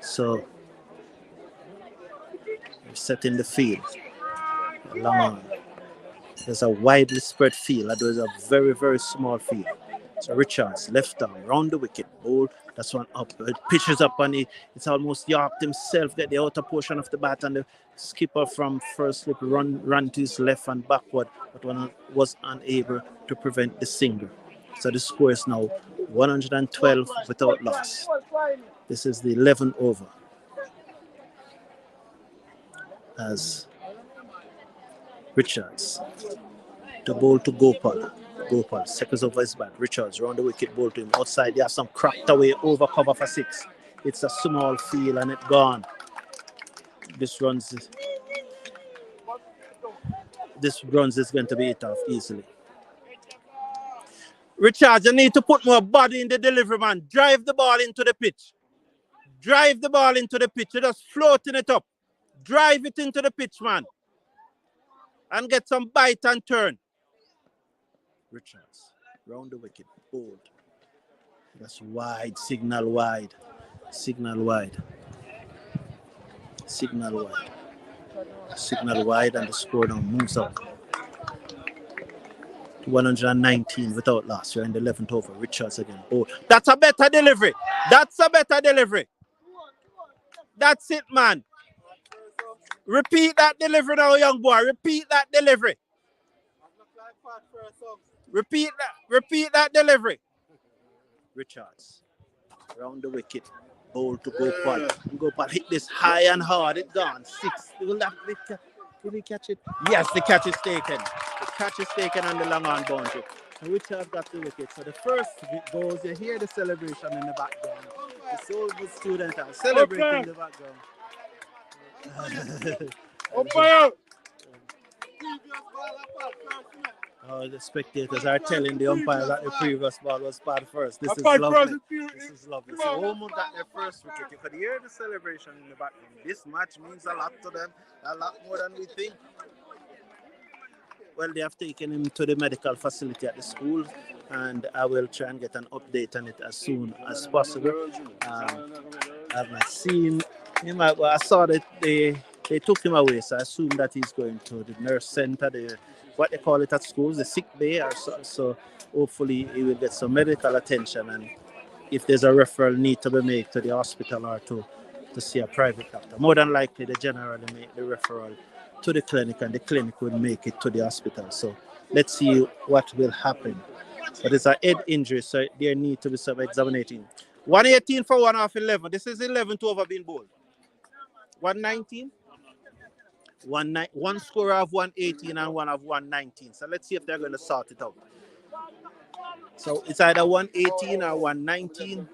So, we're setting the field. Long on. There's a widely spread field. That was a very, very small field. So Richards, left arm, round the wicket, ball. That's one up. It pitches up and it's almost yarked himself, get the outer portion of the bat, and the skipper from first slip run to his left and backward, but one was unable to prevent the single. So the score is now 112 without loss. This is the 11th over. As Richards, the ball to Gopal. Gopal, seconds over his bat. Richards, round the wicket, ball to him. Outside, they have some cracked away over cover for 6. It's a small field and it's gone. This runs is going to be hit off easily. Richards, you need to put more body in the delivery, man. Drive the ball into the pitch. Drive the ball into the pitch. You're just floating it up. Drive it into the pitch, man. And get some bite and turn. Richards, round the wicket, bold. That's wide, signal wide. Signal wide. Signal wide. Signal wide, and the score now moves up. 119 without loss. You're in the 11th over. Richards again. Oh, that's a better delivery. That's a better delivery. That's it, man. Repeat that delivery now, young boy. Repeat that delivery. Repeat that. Repeat that delivery. Richards. Round the wicket. Bowl to Gopal. Gopal hit this high and hard. It's gone. 6. Will he catch it? Yes, the catch is taken. The catch is taken on the long on boundary. And Richards got the wicket. So the first goes, you hear the celebration in the background. The Holmwood students are celebrating in the background. The spectators are telling the umpire that the previous ball was part first. This is lovely. This is lovely. So Holmwood got their first wicket. You could hear the celebration in the background. This match means a lot to them, a lot more than we think. Well, they have taken him to the medical facility at the school, and I will try and get an update on it as soon as possible. I've not seen him. I saw that they took him away, so I assume that he's going to the nurse center, what they call it at schools, the sick bay, or so hopefully he will get some medical attention, and if there's a referral need to be made to the hospital or to see a private doctor, more than likely they generally make the referral to the clinic, and the clinic will make it to the hospital. So let's see what will happen. But it's a head injury, so there need to be some examination. 118 for 1 off 11. This is 11 to over being bowled. 119. One score of 118 and one of 119. So let's see if they're going to sort it out. So it's either 118 or 119.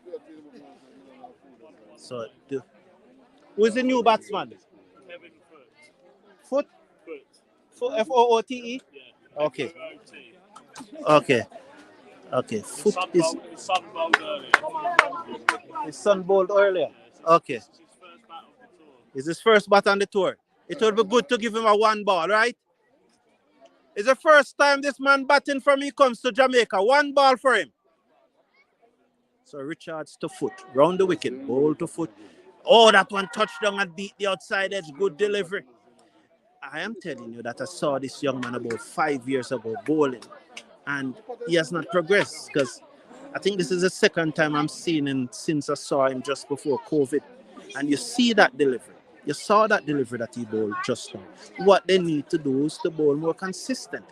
So who is the new batsman? Foot? F-O-O-T-E? Okay. Foot is... His son bowled earlier. Okay. It's his first bat on the tour. It would be good to give him a 1 ball, right? It's the first time this man batting from he comes to Jamaica. 1 ball for him. So Richards to Foot. Round the wicket. Bowl to Foot. Oh, that one touched down and beat the outside edge. Good delivery. I am telling you that I saw this young man about 5 years ago bowling, and he has not progressed, because I think this is the second time I'm seeing him since I saw him just before COVID. And you see that delivery. You saw that delivery that he bowled just now. What they need to do is to bowl more consistent.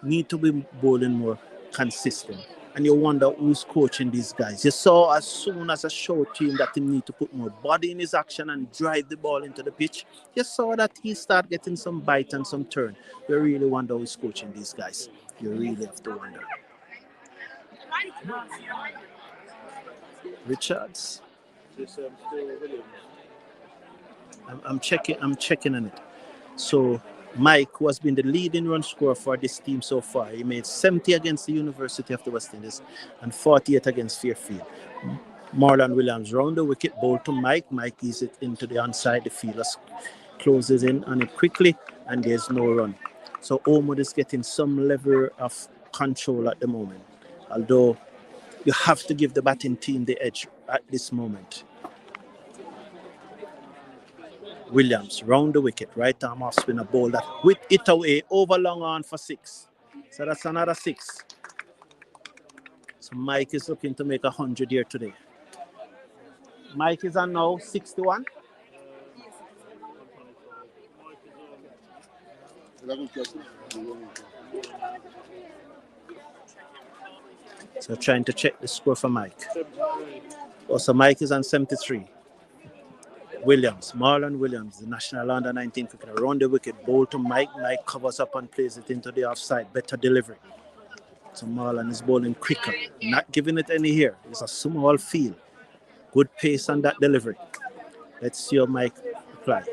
Need to be bowling more consistent. And you wonder who's coaching these guys. You saw as soon as I showed to him that he need to put more body in his action and drive the ball into the pitch, you saw that he start getting some bite and some turn. You really wonder who's coaching these guys. You really have to wonder. Richards. I'm checking on it. So Mike, who has been the leading run scorer for this team so far, he made 70 against the University of the West Indies and 48 against Fairfield. Marlon Williams round the wicket, ball to Mike. Mike eases it into the onside. The fielder closes in on it quickly, and there's no run. So Holmwood is getting some level of control at the moment, although you have to give the batting team the edge at this moment. Williams round the wicket, right arm off spinner, ball that with it away over long on for 6. So that's another 6. So Mike is looking to make 100 here today. Mike is on now 61. So trying to check the score for Mike. Also Mike is on 73. Williams, Marlon Williams, the national under-19 cricketer, around the wicket, bowl to Mike. Mike covers up and plays it into the offside. Better delivery. So Marlon is bowling quicker, not giving it any here. It's a small field. Good pace on that delivery. Let's see how Mike apply.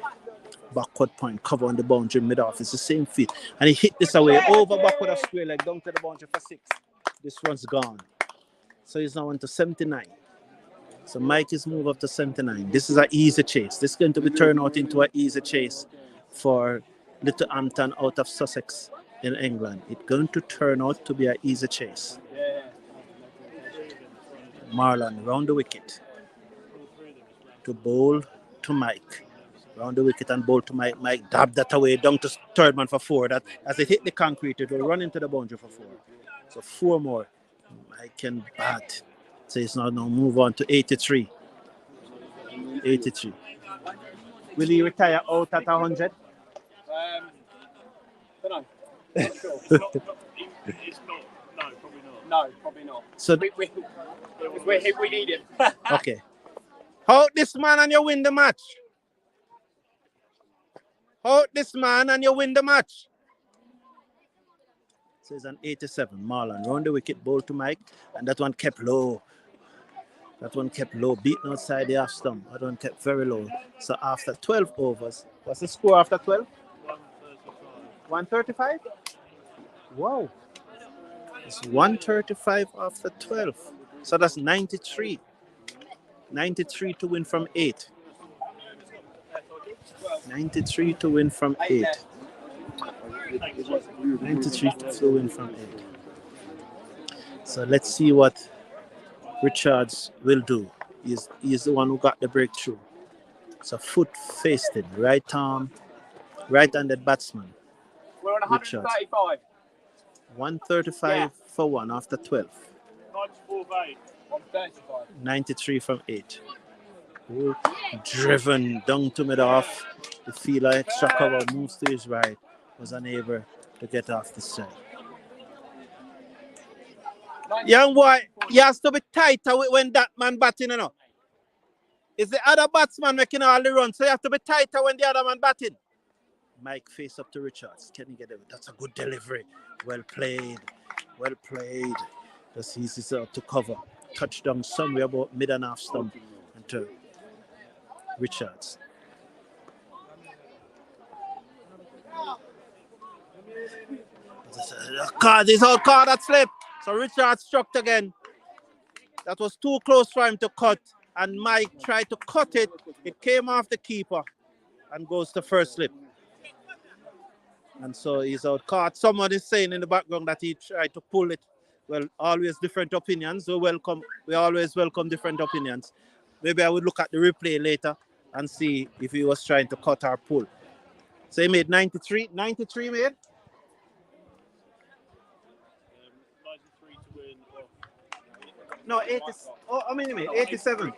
Backward point, cover on the boundary, mid-off. It's the same field. And he hit this away over backward of square leg, down to the boundary for 6. This one's gone. So he's now on to 79. So Mike is moved up to 79. This is an easy chase. This is going to be turned out into an easy chase for Littlehampton out of Sussex in England. It's going to turn out to be an easy chase. Marlon round the wicket. To bowl to Mike. Round the wicket and bowl to Mike. Mike dabbed that away down to third man for 4. That as it hit the concrete, it will run into the boundary for 4. So 4 more. Mike can bat. So it's now move on to 83. 83. Will he retire out at 100? No, probably not. So We need him. okay. Hold this man and you win the match. Hold this man and you win the match. So it's an 87. Marlon round the wicket, ball to Mike, and that one kept low. That one kept low, beaten outside the half stump. That one kept very low. So after 12 overs, what's the score after 12? 135. Wow. It's 135 after 12. So that's 93. 93 to win from 8. 93 to win from 8. 93 to win from 8. So let's see what Richards will do. He's the one who got the breakthrough. So foot faced it, right arm, right-handed batsman. We're on 135. 135 for 1 after 12. 94 for 8. 135. 93 from 8. Ooh, driven down to mid-off. The fielder extra cover moves to his right. Was unable to get off the side. Young boy, you have to be tighter when that man batting, you know. It's the other batsman making all the runs, so you have to be tighter when the other man batting. Mike face up to Richards. Can he get it? That's a good delivery. Well played. Well played. Just he's out to cover. Touchdown somewhere about mid and half stump into Richards. He's all caught that slip. So Richards struck again. That was too close for him to cut. And Mike tried to cut it. It came off the keeper and goes to first slip. And so he's out caught. Someone is saying in the background that he tried to pull it. Well, always different opinions. We always welcome different opinions. Maybe I would look at the replay later and see if he was trying to cut or pull. So he made 93. 93 made? 93 to win. No, 80. Oh, how many made? 87.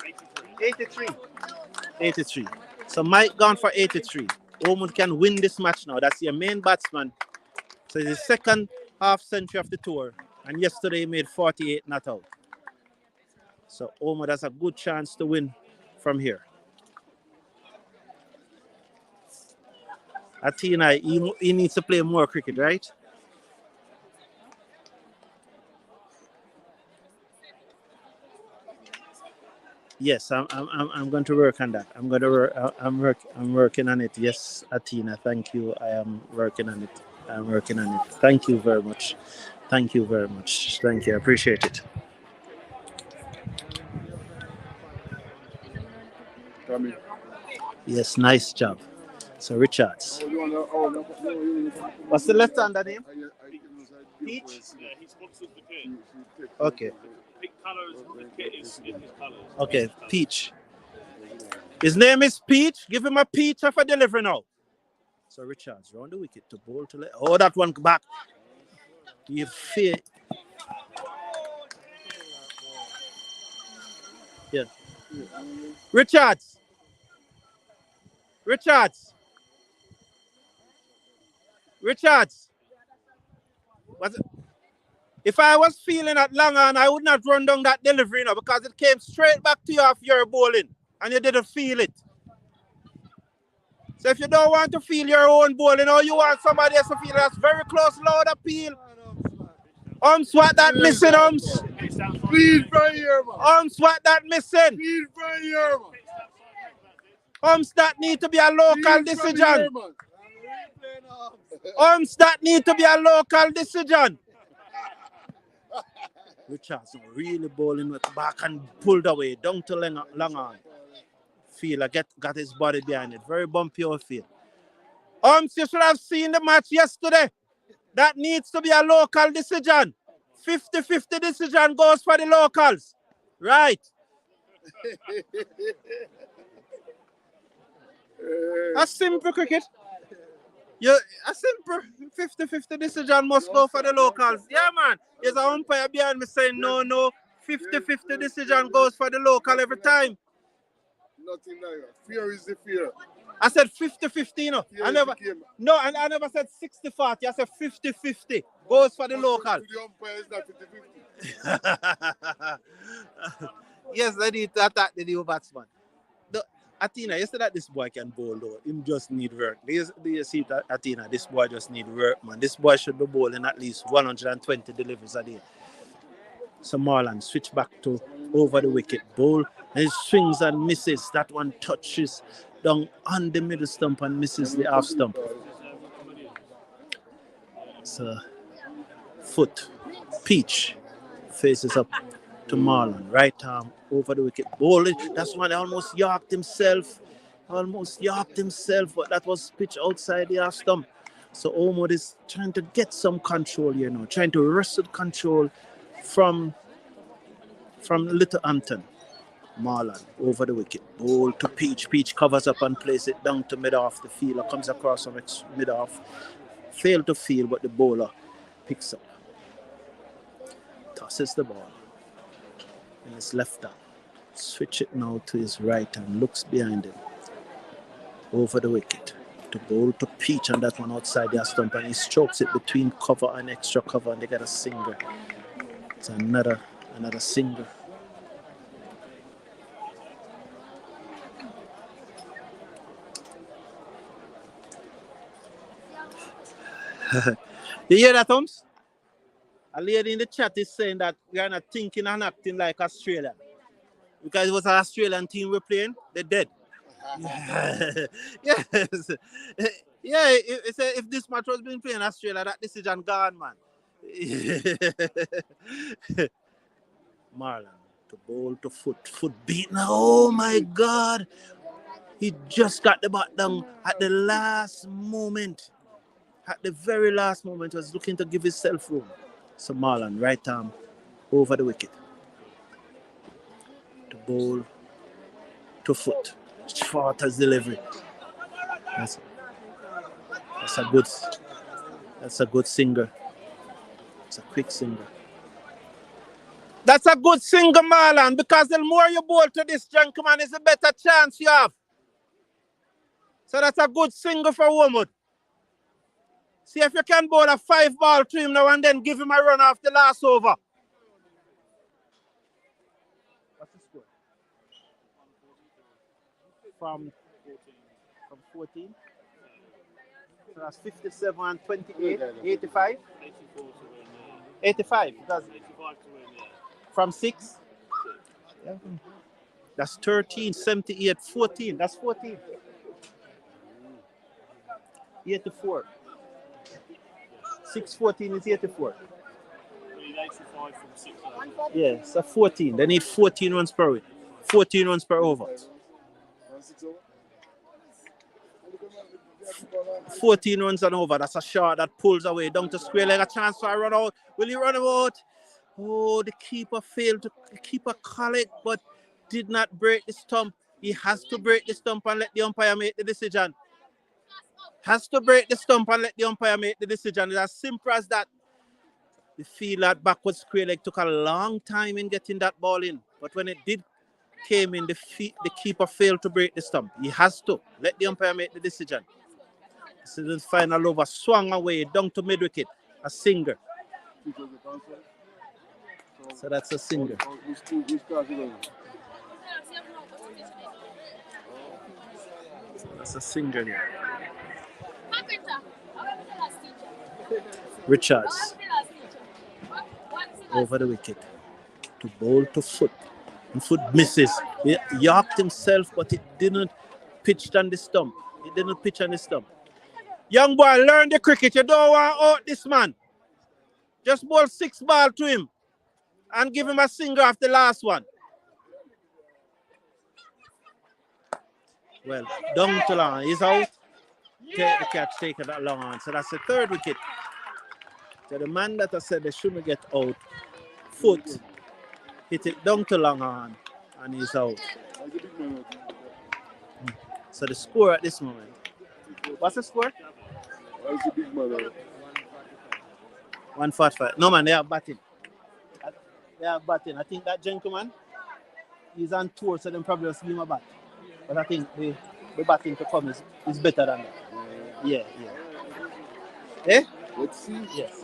83. 83. So Mike gone for 83. Holmwood can win this match now. That's your main batsman. So it's the second half century of the tour. And yesterday he made 48 not out. So Holmwood has a good chance to win from here. Athena, he needs to play more cricket, right? Yes, I'm going to work on that. I'm working on it. Yes, Athena, thank you. I am working on it. Thank you very much. Thank you very much. Thank you. I appreciate it. Yes, nice job. So Richards. What's the left-hander name? Peach? Yeah, he sponsors the kit. Okay. Pink colours, the kit is in his colours. Okay, Peach. His name is Peach. Give him a peach for delivery now. So Richards round the wicket to bowl to let. Oh, that one back. You fear. Yeah. Richards. Richards. Richards. If I was feeling at long on, I would not run down that delivery now because it came straight back to you off your bowling and you didn't feel it. So if you don't want to feel your own bowling or you want somebody else to feel it, that's very close, loud appeal. What that missing, Please right here, man. What that missing. Please right here, man. That need to be a local decision. That need to be a local decision. Richards really bowling with the back and pulled away down to long on. Fielder got his body behind it. Very bumpy outfield. You should have seen the match yesterday. That needs to be a local decision. 50-50 decision goes for the locals. Right. A simple cricket. A simple 50-50 decision must go for the locals. Yeah, man. There's an umpire behind me saying no. 50-50 decision goes for the local every time. Nothing like that. Fear is the fear. I said 50-50, you know. Yeah, I never, it became- no, I never said 60-40. I said 50-50. Goes for the local. To the umpire, it's not 50-50. Yes, they need to attack the new batsman. Athena, you said that this boy can bowl though. Him just need work. Do you see that, Athena? This boy just need work, man. This boy should be bowling at least 120 deliveries a day. So Marlon switch back to over the wicket bowl. And he swings and misses. That one touches down on the middle stump and misses the half stump. So foot, Peach faces up to Marlon. Right arm over the wicket. Bowling. That's one almost yarked himself. But that was pitch outside the half stump. So Holmwood is trying to get some control, you know, trying to wrestle control from Littlehampton. Marlon over the wicket. Bowl to Peach. Peach covers up and plays it down to mid-off. The fielder comes across from mid-off. Failed to field, but the bowler picks up. Tosses the ball in his left arm. Switch it now to his right and looks behind him. Over the wicket. To bowl to Peach, and that one outside the stump, and he strokes it between cover and extra cover, and they get a single. It's another single. You hear that, Holmes? A lady in the chat is saying that we are not thinking and acting like Australia. Because it was an Australian team we're playing, they're dead. Yes. Yeah, if this match was being played in Australia, that decision gone, man. Marlon to bowl to foot. Foot beaten. Oh my God. He just got the bat down at the last moment. At the very last moment, was looking to give himself room. So Marlon, right arm over the wicket. To bowl to foot. Short as delivery. That's a good singer. It's a quick singer. That's a good singer, Marlon, because the more you bowl to this gentleman, is the better chance you have. So that's a good singer for Holmwood. See if you can bowl a 5-ball to him now and then give him a run off the last over. What's the score? From 14. So that's 57 and 28. 85? 85. Because 85 to win, yeah. from 6? Yeah. That's 13, 78, 14. That's 14. 84. 614 is 84. We need 85 from 6. Yeah, so 14. They need 14 runs per week. 14 runs per over. 14 runs and over. That's a shot that pulls away down to square leg. A chance for a run out. Will he run out? Oh, the keeper failed to keep a collect, but did not break the stump. He has to break the stump and let the umpire make the decision. Has to break the stump and let the umpire make the decision. It's as simple as that. The field at backwards square leg took a long time in getting that ball in. But when it did came in, the keeper failed to break the stump. He has to let the umpire make the decision. This is the final over. Swung away down to mid wicket. A singer. So that's a singer. So that's a singer here. Richards over the wicket to bowl to foot. And foot misses. He yarked himself, but it didn't pitch on the stump. It didn't pitch on the stump. Young boy, learn the cricket. You don't want to out this man. Just bowl 6 ball to him and give him a single after the last one. Well, down to long. He's out. Take the catch, take it that long on. So that's the 3rd wicket. So the man that I said they shouldn't get out, foot, hit it down to long on, and he's out. So the score at this moment. What's the score? 145. No man, they are batting. I think that gentleman, he's on tour, so they probably just give him a bat. But I think the batting to come is better than that. Yeah. Eh? Let's see. Yes.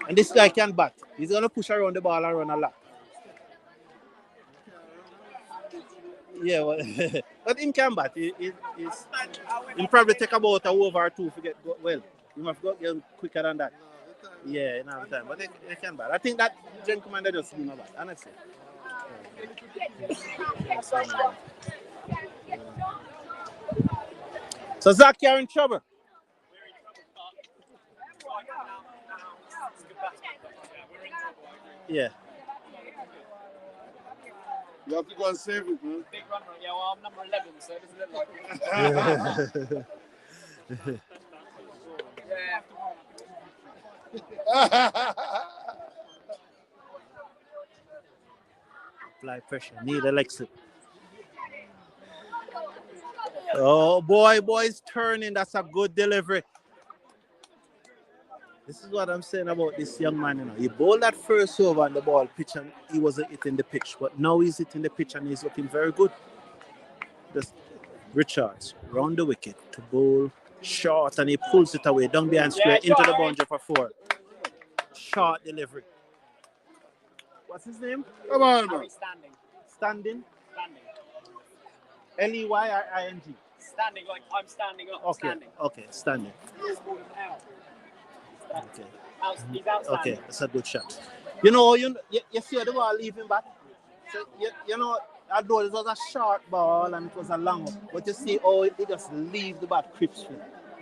And this guy can bat. He's gonna push around the ball and run a lot. Yeah, well, but him can bat. He'll probably take about a over or two to get well. You must go get quicker than that. Yeah, in half time. But they can bat. I think that gentleman they just do not bat, honestly. So Zach, you're in trouble. Yeah. You have to go and save it, man. Big run, yeah, well, I'm number 11, so it doesn't look like Apply pressure. Need Alexa. Oh, boy's turning. That's a good delivery. This is what I'm saying about this young man. You know, he bowled that first over on the ball pitch and he wasn't hitting the pitch, but now he's hitting the pitch and he's looking very good. Just Richards round the wicket to bowl short and he pulls it away down behind square into the boundary for 4. Short delivery. What's his name? Come on, man. Standing. Leying. standing, like I'm standing up. Okay. Standing. Okay, standing. Okay. He's outstanding. Okay, that's a good shot. You know, you see the ball leaving back. So you know, although it was a short ball and it was a long one, but you see, it just leave the bat crips.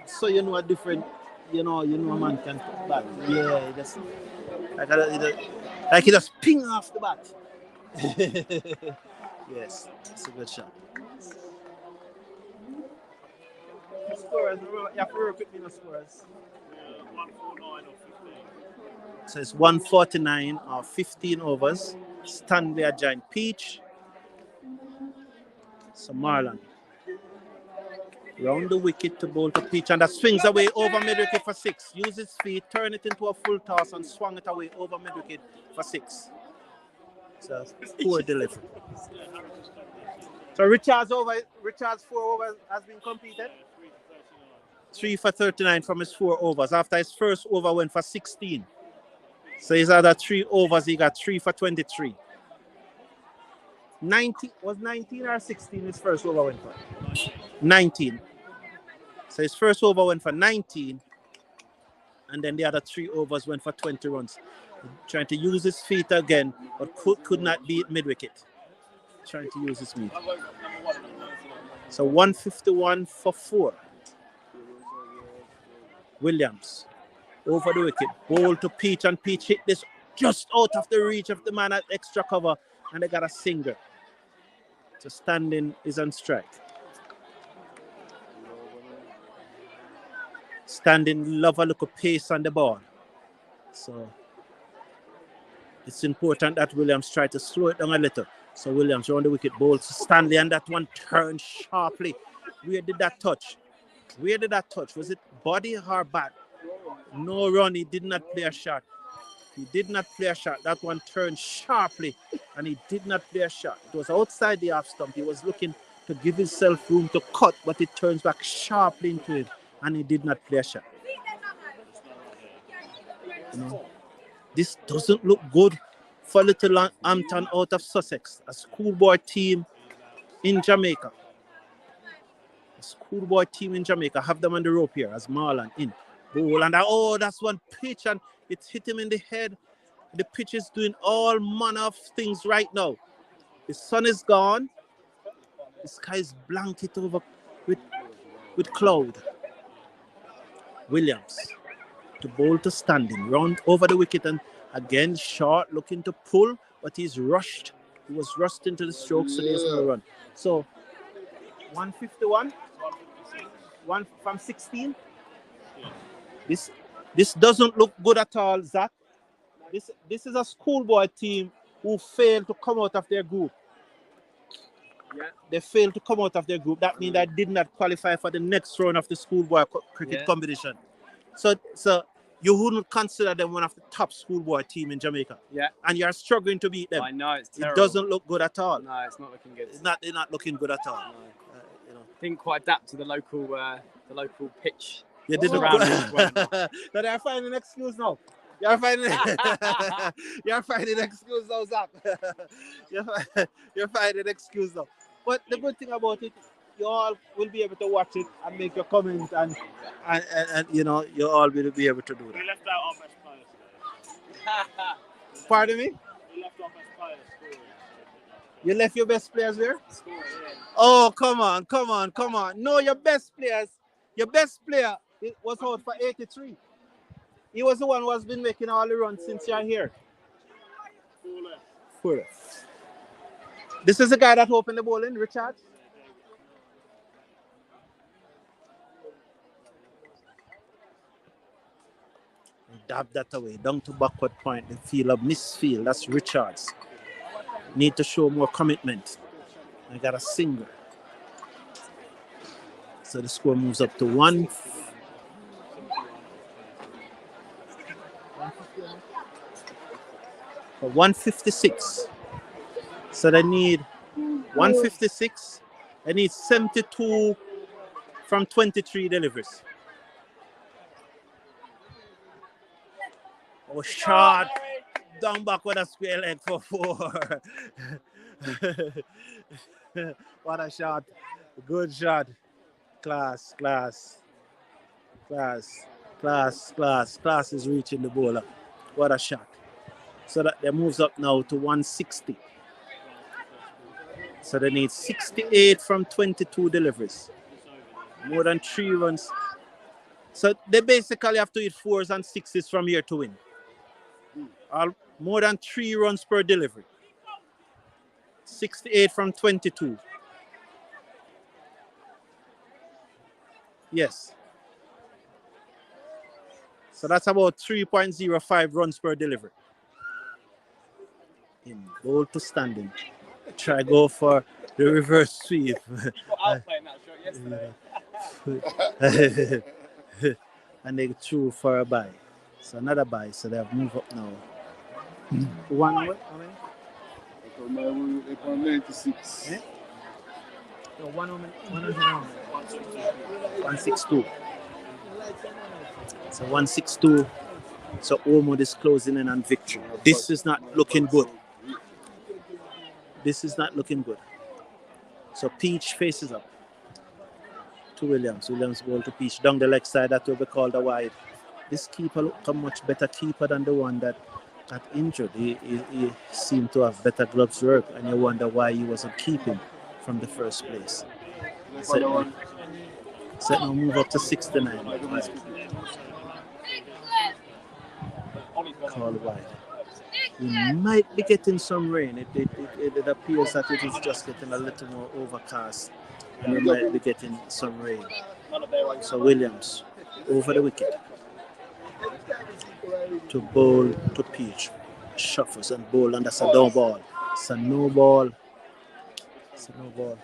So you know a different, you know a man can put bat. Yeah, it just like he just ping off the bat. Yes, it's a good shot. Scorers, you have to work with me the scorers. 149 or 15. So it's 149 or 15 overs. Stanley a giant peach. So Marlon. Round the wicket to bowl to Peach, and that swings away over mid-wicket for 6. Use his feet, turn it into a full toss and swung it away over mid-wicket for 6. So poor delivery. So Richard's 4 overs has been completed. 3 for 39 from his 4 overs. After his first over went for 16. So his other 3 overs, he got 3 for 23. 19 was 19 or 16 his first over went for? 19. So his first over went for 19, and then the other 3 overs went for 20 runs. Trying to use his feet again, but could not beat mid-wicket. Trying to use his feet. So 151 for 4. Williams over the wicket, bowl to Peach, and Peach hit this just out of the reach of the man at extra cover, and they got a single. So Standing is on strike. Standing love a look of pace on the ball. So it's important that Williams try to slow it down a little. So Williams round the wicket, bowl to Stanley, and that one turned sharply. Where did that touch? Was it body or bat? No run. He did not play a shot. That one turned sharply, and he did not play a shot. It was outside the off stump. He was looking to give himself room to cut, but it turns back sharply into it, and he did not play a shot. This doesn't look good for Littlehampton out of Sussex, a schoolboy team in Jamaica. Have them on the rope here as Marlon in. Bowl, and that's one pitch, and it's hit him in the head. The pitch is doing all manner of things right now. The sun is gone. The sky is blanket over with cloud. Williams to bowl to Standing, round over the wicket, and again short, looking to pull, but he's rushed. He was rushed into the stroke, so there's no run. So 151, 1 from 16. This doesn't look good at all, Zach. This is a schoolboy team who failed to come out of their group. Yeah. They failed to come out of their group. That means they did not qualify for the next round of the schoolboy cricket competition. So you wouldn't consider them one of the top schoolboy team in Jamaica. Yeah. And you're struggling to beat them. I know, it's It terrible. doesn't look good at all. No, it's not looking good. They're not looking good at all. No. You know. Didn't quite adapt to the local pitch. You didn't Surroundings well enough. Now they're finding an excuse now. You're finding you're finding an excuse now, Zach. You're finding an excuse now. But the good thing about it, you all will be able to watch it and make your comments, and you know, you all will be able to do that. We left out our best players today. Pardon me? We left our best players scoring. You left your best players there? Scoring, yeah. Oh, come on. No, your best player was out for 83. He was the one who has been making all the runs since you're here. Four left. This is the guy that opened the bowling, Richard. Dab that away, down to backward point, the field of misfield. That's Richards. Need to show more commitment. I got a single. So the score moves up to 156. So they need 156. They need 72 from 23 deliveries. Oh, shot. Down back with a square leg for 4. What a shot. Good shot. Class is reaching the bowler. What a shot. So that they moves up now to 160. So they need 68 from 22 deliveries. More than 3 runs. So they basically have to hit 4s and 6s from here to win. More than 3 runs per delivery. 68 from 22. Yes. So that's about 3.05 runs per delivery. In bowl to standing. Try go for the reverse sweep. I was playing that shot yesterday. And they threw for a bye. So another bye. So they have moved up now. One away? How many? They put 96. Yeah? So 162. So 162. So Holmwood is closing in on victory. This is not looking good. This is not looking good. So Peach faces up to Williams. Williams ball to Peach down the leg side. That will be called a wide. This keeper looked a much better keeper than the one that got injured. He seemed to have better gloves work, and you wonder why he wasn't keeping from the first place. Set now move up to 69. Call wide. We might be getting some rain. It appears that it is just getting a little more overcast, and we might be getting some rain. So Williams over the wicket to bowl to Peach. Shuffles and bowl, and that's a no ball. It's a no ball. It's a no ball.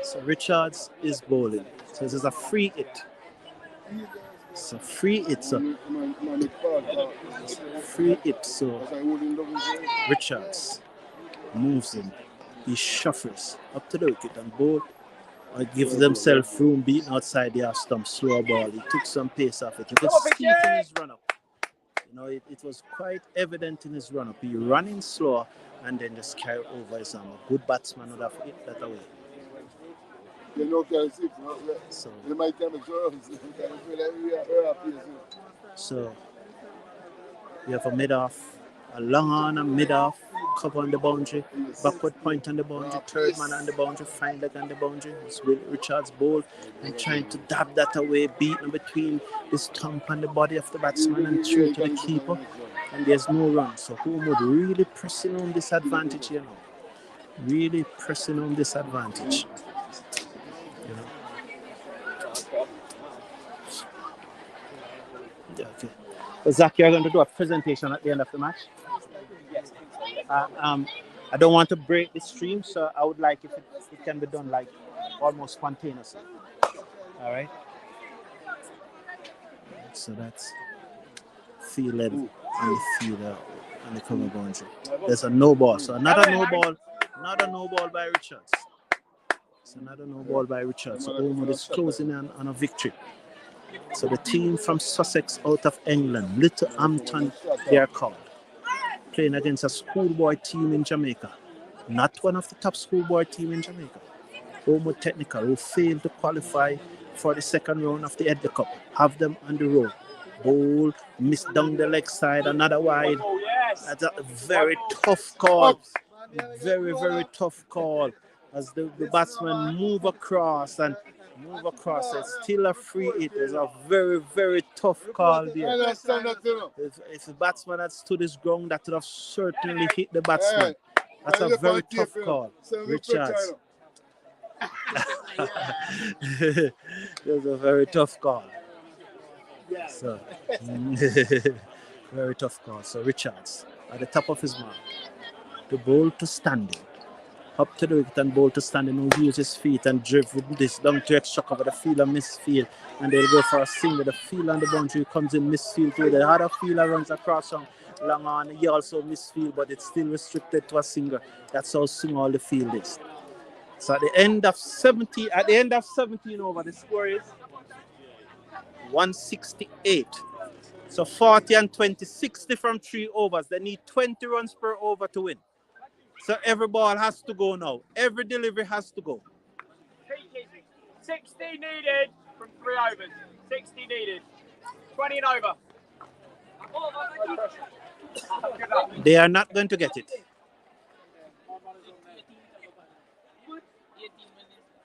So Richards is bowling. So this is a free hit. It's a free hit. So free hit. So Richards moves in. He shuffles up to the wicket and bowl. Or gives themselves room beating outside the half stump. Slow ball. He took some pace off it. You could see it in his run up. You know, it was quite evident in his run up. He ran in slow and then just carried over his arm. A good batsman would have hit that away. So we have a mid-off, a long on and mid-off, cover on the boundary, backward point on the boundary, third man on the boundary, fine leg on the boundary. It's Richards bowl and trying to dab that away, beating between the stump and the body of the batsman and through to the keeper. And there's no run. So Holmwood really pressing on this advantage here now. Really pressing on this advantage. You know. Okay. So Zach, you're going to do a presentation at the end of the match. I don't want to break the stream, so I would like if it can be done like almost spontaneously. All right. So that's fielded and the fielder and the cover boundary. There's a no ball. So another no ball by Richards. It's another no ball by Richards. So Holmwood is closing in on a victory. So the team from Sussex out of England, Littlehampton, they are called, playing against a schoolboy team in Jamaica. Not one of the top schoolboy team in Jamaica. Holmwood Technical, who failed to qualify for the second round of the Edley Cup, have them on the road. Ball missed down the leg side, another wide. That's a very tough call. Very, very tough call as the batsman move across. It's still a free hit. It's a very, very tough call there. If the batsman had stood his ground, that would have certainly hit the batsman. That's a very tough call. Richards. It was a very tough call. So, very tough call. So Richards at the top of his mark. The ball to standing. Up to the wicket and ball to standing, who uses his feet and drive this down to extra cover the field and misfield. And they'll go for a single. The field on the boundary comes in misfield too. The other fielder runs across on long on. He also misfield, but it's still restricted to a single. That's how small the field is. So at the end of 17 over, the score is 168. So 40 and 20, 60 from 3 overs. They need 20 runs per over to win. So every ball has to go now. Every delivery has to go. 60 needed from 3 overs. 60 needed. 20 and over. They are not going to get it.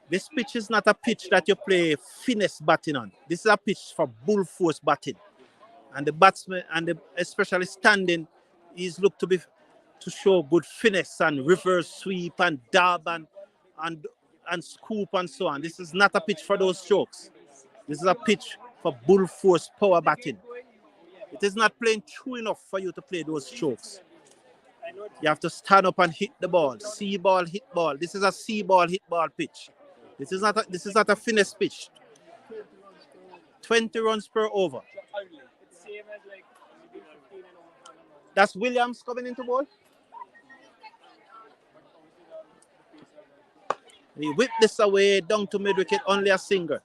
This pitch is not a pitch that you play finesse batting on. This is a pitch for bull force batting. And the batsman, and especially standing, is looked to show good finesse and reverse sweep and dab and scoop and so on. This is not a pitch for those strokes. This is a pitch for bull force power batting. It is not playing true enough for you to play those strokes. You have to stand up and hit the ball. See ball, hit ball. This is a see ball, hit ball pitch. This is not a finesse pitch. 20 runs per over. That's Williams coming into ball. He whipped this away down to mid wicket, only a single.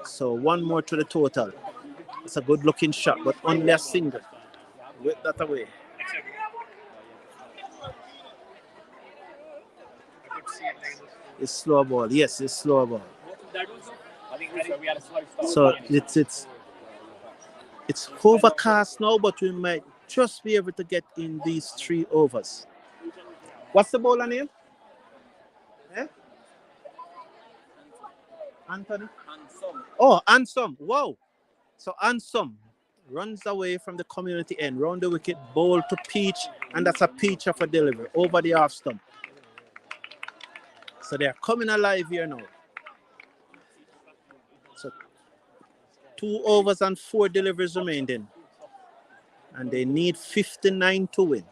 So one more to the total. It's a good looking shot, but only a single. Whip that away. It's slow ball. Yes, it's slow ball. So it's overcast now, but we might just be able to get in these 3 overs. What's the bowler name? Eh? Anthony? Oh, Ansom. Wow. So Ansom runs away from the community end, round the wicket, bowl to Peach, and that's a Peach of a delivery over the off stump. So they are coming alive here now. So 2 overs and 4 deliveries remained in. And they need 59 to win.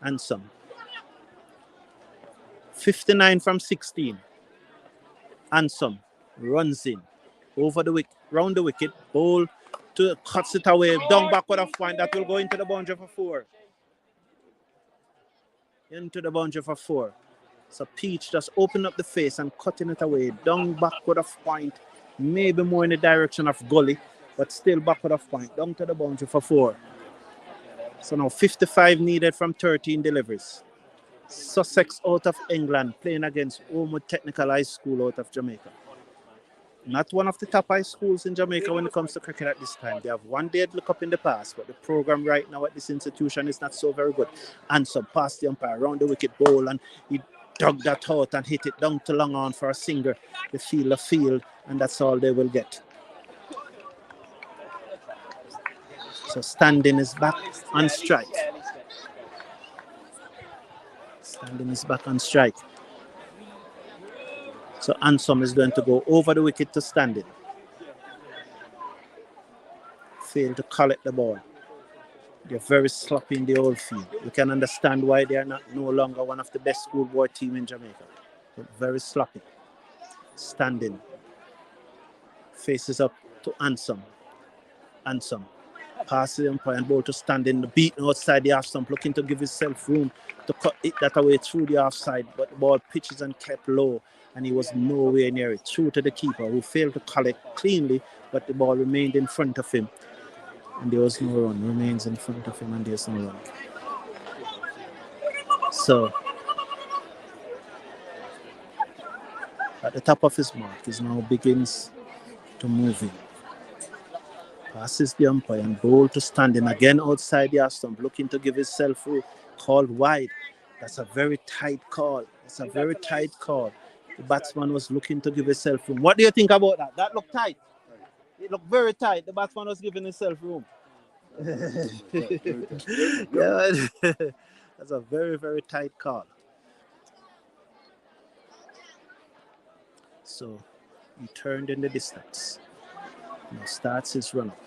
And some. 59 from 16. And some runs in. Over the wicket, round the wicket, bowl to cuts it away, down backward of point. That will go into the boundary for 4. Into the boundary for 4. So Peach just open up the face and cutting it away, down backward of point, maybe more in the direction of gully, but still backward of point, down to the boundary for 4. So now 55 needed from 13 deliveries. Sussex out of England playing against Holmwood Technical High School out of Jamaica. Not one of the top high schools in Jamaica when it comes to cricket at this time. They have one day look up in the past, but the program right now at this institution is not so very good. And so past the umpire around the wicket bowl, and he dug that out and hit it down to long on for a single. The field, and that's all they will get. So Standing is back on strike. Standing is back on strike. So Ansom is going to go over the wicket to Standing. Fail to collect the ball. They're very sloppy in the old field. You can understand why they are no longer one of the best schoolboy team in Jamaica. But very sloppy. Standing. Faces up to Ansom. Ansom. Passes the umpire and ball to Standing. Beaten outside the half stump. Looking to give himself room to cut it that away through the offside. But the ball pitches and kept low. And he was nowhere near it. Through to the keeper who failed to collect cleanly. But the ball remained in front of him. And there was no run. Remains in front of him and there's no run. So, at the top of his mark, he now begins to move in. Passes the umpire and ball to Standing again outside the half stump, looking to give himself room. Called wide. That's a very tight call. It's a very tight call. The batsman was looking to give himself room. What do you think about that? That looked tight. It looked very tight. The batsman was giving himself room. Yeah, that's a very, very tight call. So he turned in the distance. Now starts his run up.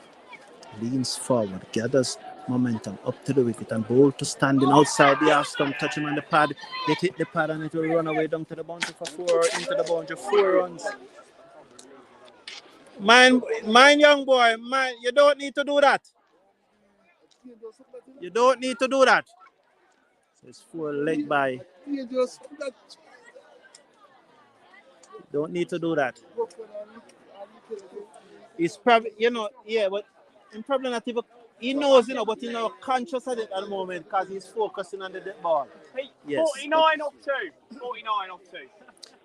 Leans forward, gathers momentum up to the wicket and ball to Standing outside the half stump, touch him on the pad. It hit the pad and it will run away down to the boundary for 4, into the boundary, 4 runs. Mine, young boy, you don't need to do that. You don't need to do that. So it's 4 leg by. Don't need to do that. He's probably, but he's probably not even, he knows, but he's not conscious of it at the moment because he's focusing on the dead ball. Yes. 49 off 2. 49 off 2.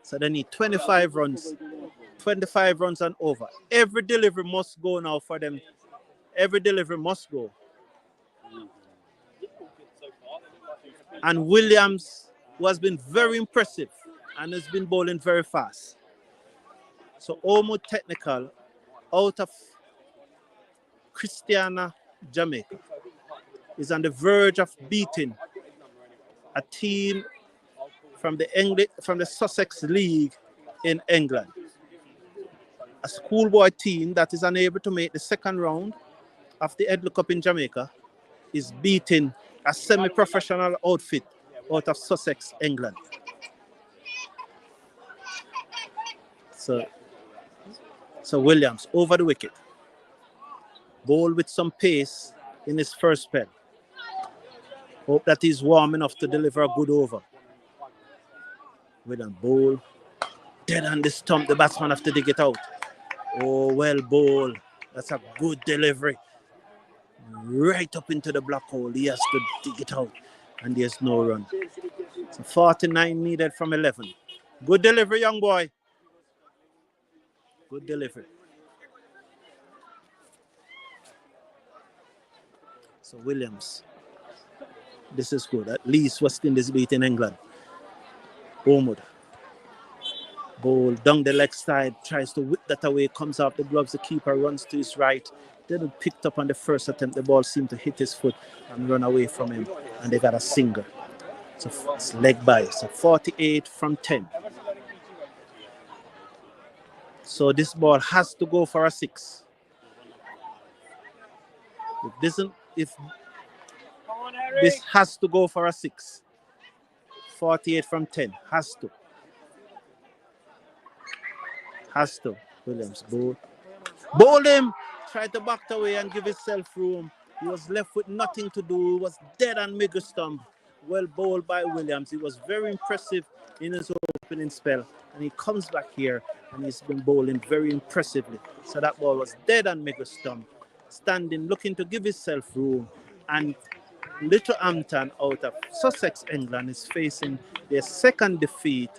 So they need 25 runs. 25 runs and over. Every delivery must go now for them. Every delivery must go. And Williams, who has been very impressive and has been bowling very fast. So Holmwood Technical out of Christiana, Jamaica, is on the verge of beating a team from the Sussex League in England. A schoolboy team that is unable to make the second round of the Edley Cup in Jamaica is beating a semi-professional outfit out of Sussex, England. So Williams over the wicket. Bowl with some pace in his first spell. Hope that he's warm enough to deliver a good over. Williams bowl. Dead on the stump, the batsman have to dig it out. Oh, well bowl. That's a good delivery. Right up into the black hole. He has to dig it out. And there's no run. So 49 needed from 11. Good delivery, young boy. Good delivery. So Williams. This is good. At least West Indies beat in England. Holmwood. Bowl down the leg side. Tries to whip that away. Comes off the gloves. The keeper runs to his right. Didn't pick up on the first attempt. The ball seemed to hit his foot and run away from him. And they got a single. So it's leg by. So 48 from 10. So this ball has to go for a 6. If this has to go for a 6. 48 from 10. Has to. Williams bowl. Bowl him. Tried to back away and give himself room. He was left with nothing to do. He was dead on middle stump. Well bowled by Williams. He was very impressive in his opening spell. And he comes back here and he's been bowling very impressively. So that ball was dead on middle stump. Standing, looking to give himself room. And Littlehampton out of Sussex, England is facing their second defeat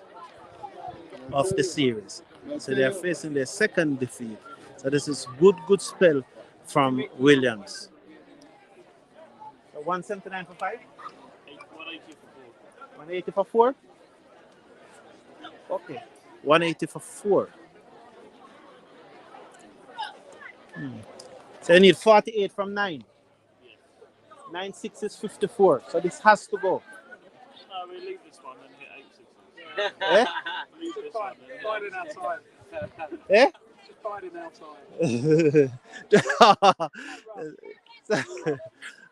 of the series. So they are facing their second defeat. So this is good spell from Williams. So 179 for 5? 180 for 4? Okay. 180 for 4. So you need 48 from 9. 9-6 is 54. So this has to go. No, we leave this one and hit 8 6? Eh? Leave this one and Biding our time. Eh? Just biding our time.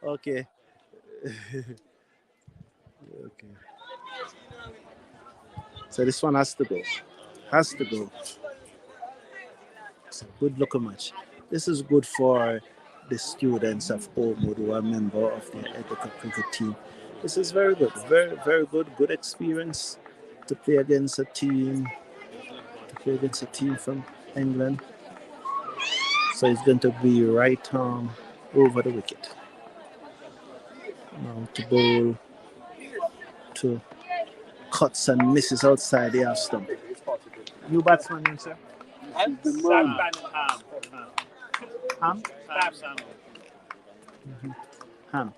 Okay. Okay. So this one has to go. Has to go. It's a good looking match. This is good for the students of Holmwood who are a member of the Edinburgh cricket team. This is very good. Very, very good. Good experience to play against a team. From England. So it's going to be right arm over the wicket. Now to bowl to cuts and misses outside the half stump. New batsman in, sir? Ham. Ham? Sam. Ham.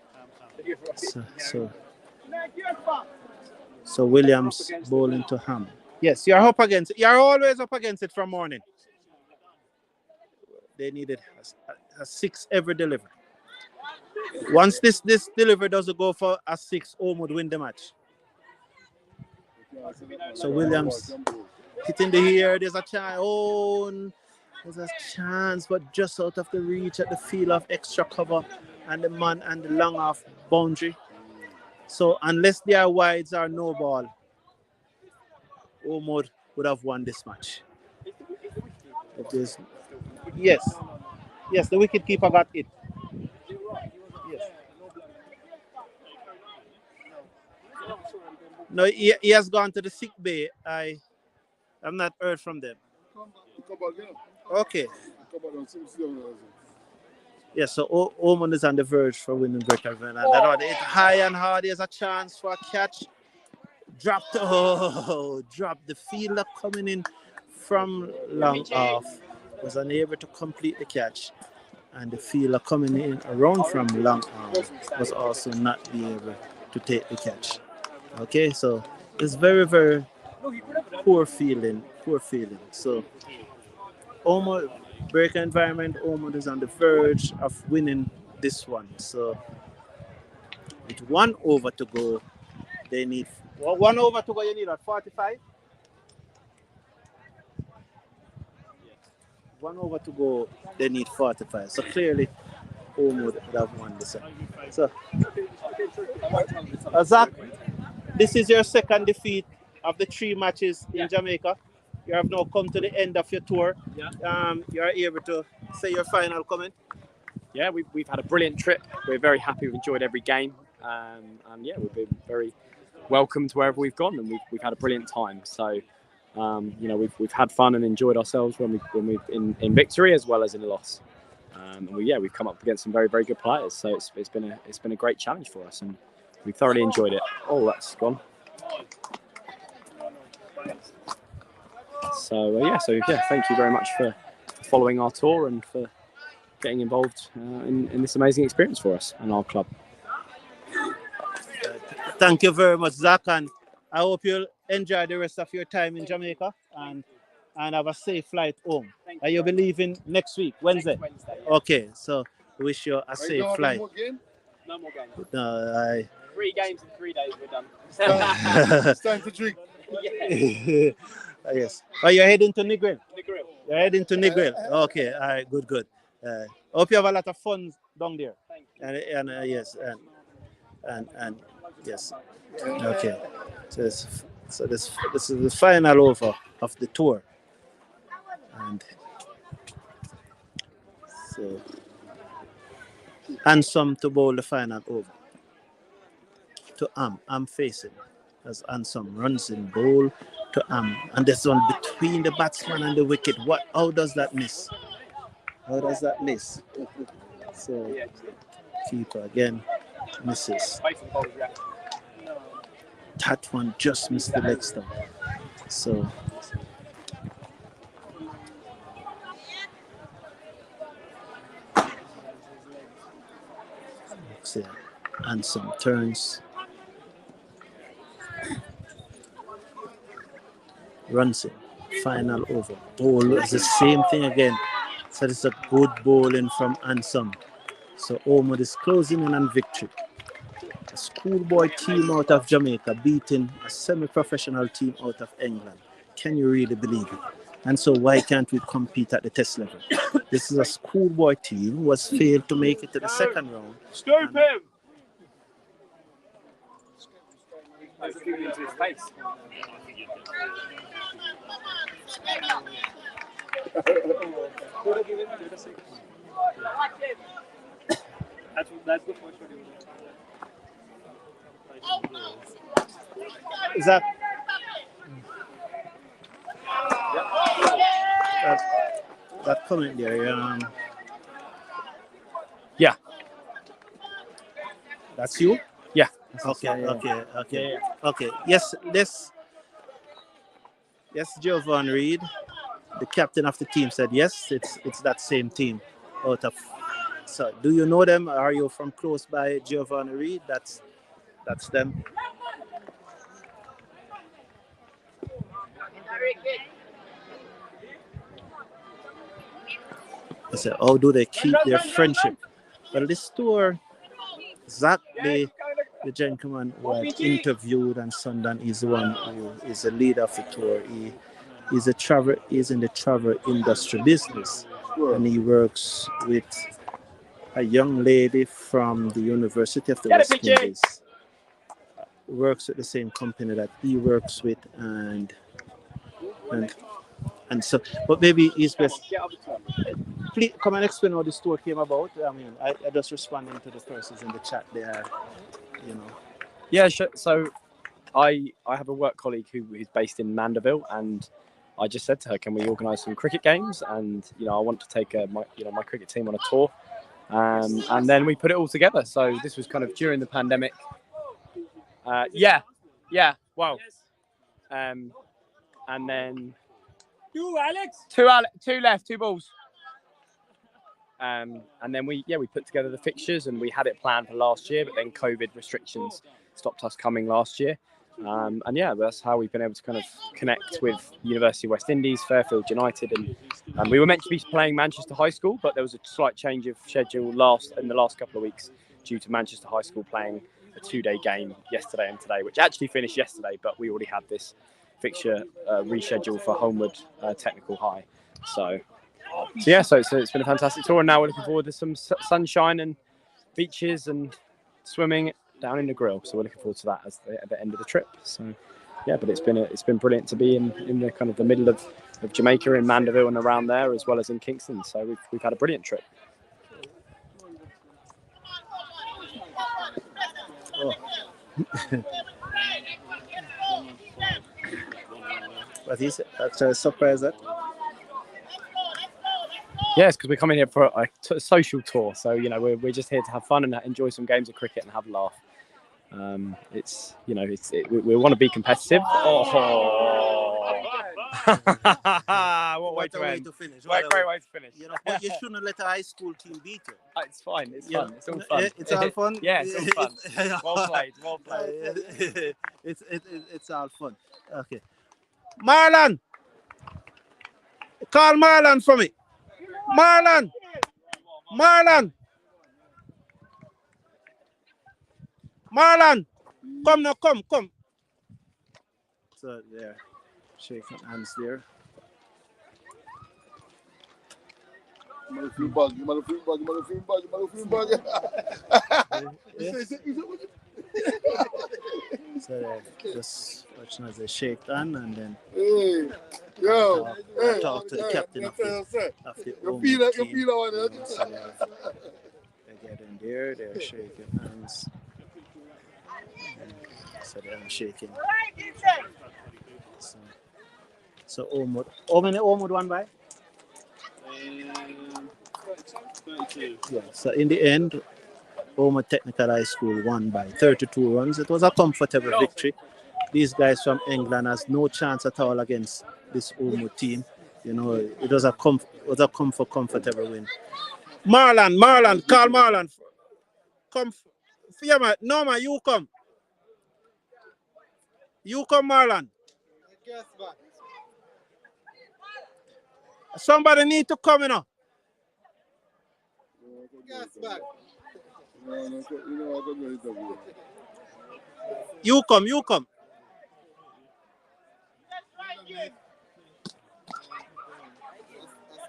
So Williams bowling to Ham. Yes, you're up against it. You're always up against it from morning. They needed a 6 every delivery. Once this delivery doesn't go for a 6, Holmwood win the match. So Williams hitting the air. There's a chance. Oh, there's a chance, but just out of the reach at the field of extra cover and the man and the long off boundary. So unless they are wides or no ball, Holmwood would have won this match. Yes, the wicket keeper got it. Yes. No, he has gone to the sick bay. I've not heard from them. Okay. Yeah, so Holmwood is on the verge for winning Breakerville. And that one, it's high and hard. There's a chance for a catch. Drop the fielder coming in from long off was unable to complete the catch, and the fielder coming in around from long off was also not be able to take the catch. Okay, so it's very, very poor feeling. So Holmwood breaker environment, Holmwood is on the verge of winning this one. So with 1 over to go, they need 1 over to go. You need 45. 1 over to go, they need 45. So clearly, Holmwood would have won this one. So, Zach, this is your second defeat of the 3 matches in Jamaica. You have now come to the end of your tour. You are able to say your final comment. Yeah, we've had a brilliant trip. We're very happy. We've enjoyed every game, and yeah, we've been very welcomed wherever we've gone, and we've had a brilliant time. So. We've had fun and enjoyed ourselves when we've in victory as well as in a loss. And we've come up against some very, very good players. So it's been a great challenge for us, and we thoroughly enjoyed it. Oh, that's gone. So thank you very much for following our tour and for getting involved in this amazing experience for us and our club. Thank you very much, Zach, and I hope you'll enjoy the rest of your time in Jamaica and have a safe flight home. Are you leaving next week, Wednesday? Next Wednesday, yeah. Okay, so wish you a safe flight. No more games. No, 3 games in 3 days, we're done. It's time to drink. Yes. Oh, you're heading to Negril? Negril. You're heading to Negril. Okay, all right, good. Hope you have a lot of fun down there. Thank you. And yes, and yes. Okay. So this is the final over of the tour, and so Ansom to bowl the final over to Am facing as Ansom runs in bowl to Am, and this one between the batsman and the wicket. How does that miss? So keeper again misses. That one just missed the leg stump. So and some turns. Runs in. Final over. Bowl is the same thing again. So it's a good bowling from Ansom. So Holmwood is closing in on victory. A schoolboy team out of Jamaica beating a semi-professional team out of England. Can you really believe it? And so why can't we compete at the test level? This is a schoolboy team who has failed to make it to the second round. Scoop him! Into his face. That's the first one. Is that that comment there? Yeah. That's you? Yeah. Okay. Yes, Giovanni Reid, the captain of the team, said yes, it's that same team out of. So, do you know them? Are you from close by, Giovanni Reid? That's them. I said, how do they keep their friendship? Well, this tour, Zach, the gentleman who I interviewed on Sunday, is the one who is the leader of the tour. He's in the travel industry business, and he works with a young lady from the University of the West Indies. Works with the same company that he works with, and so, but maybe he's best. Please come and explain how the store came about. I mean, I just responding to the persons in the chat there, you know. Yeah, sure. So I have a work colleague who is based in Mandeville, and I just said to her, can we organise some cricket games? And I want to take my cricket team on a tour, and then we put it all together. So this was kind of during the pandemic. Wow. And then two left, 2 balls. And then we put together the fixtures, and we had it planned for last year, but then COVID restrictions stopped us coming last year. And that's how we've been able to kind of connect with University of West Indies, Fairfield United, and we were meant to be playing Manchester High School, but there was a slight change of schedule in the last couple of weeks due to Manchester High School playing a 2-day game yesterday and today, which actually finished yesterday, but we already had this fixture rescheduled for Holmwood Technical High. So it's been a fantastic tour, and now we're looking forward to some sunshine and beaches and swimming down in the grill. So we're looking forward to that at the end of the trip. So but it's been brilliant to be in the kind of the middle of Jamaica, in Mandeville and around there, as well as in Kingston. So we've had a brilliant trip. But he's actually surprised that. Yes, because we're coming here for a social tour. So we're just here to have fun and enjoy some games of cricket and have a laugh. We want to be competitive. What way to finish! Great way to finish. But you shouldn't let a high school team beat you. It's fine. It's fun. It's all fun. It's all fun. Yeah, it's all fun. Well played. It's all fun. Okay, Marlon, call Marlon for me. Marlon. Come now, come. So there, shaking hands there. So there, just watching as they shake hand, and then I talk to the captain of the Holmwood team. So they're getting there, they're shaking hands. So they're shaking. So Holmwood. How many Holmwood won by? 32. Yeah. So in the end, Holmwood Technical High School won by 32 runs. It was a comfortable victory. These guys from England has no chance at all against this Holmwood team. It was a comfortable win. Marlon, call Marlon. Come, Fiamma, Norma, you come. You come, Marlon. Somebody need to come, You come, you come.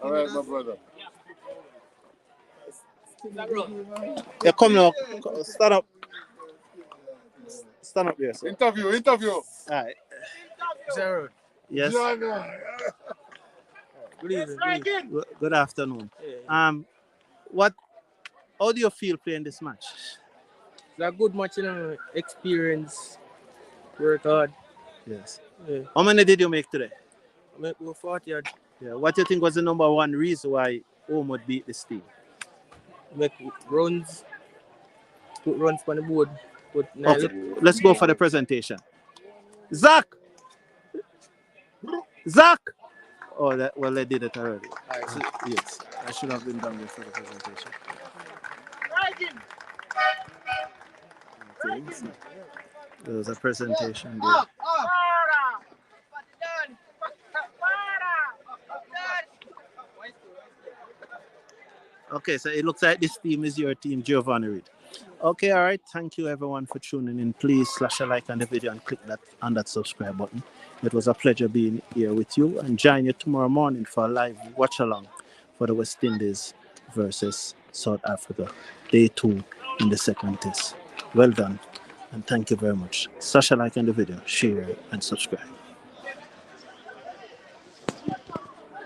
All right, my brother. Yeah, come now. Stand up. Stand up there, sir. Interview. All right. Zero. Yes. Good evening. Good afternoon. Yeah. How do you feel playing this match? It's a good match, you know. Experience. Work hard. Yes. Yeah. How many did you make today? Make go 40 yard. Yeah. What do you think was the number one reason why Holmwood beat this team? Make runs. Put runs on the board. Okay, let's go for the presentation. Zach! Oh, they did it already. Yes, I should have been done before the presentation. Okay, so there was a presentation there. Okay, so it looks like this team is your team, Giovanni Reid. Okay, all right. Thank you, everyone, for tuning in. Please slash a like on the video and click that subscribe button. It was a pleasure being here with you, and join you tomorrow morning for a live watch along for the West Indies versus South Africa, day 2 in the second test. Well done, and thank you very much. Slash a like on the video, share, and subscribe.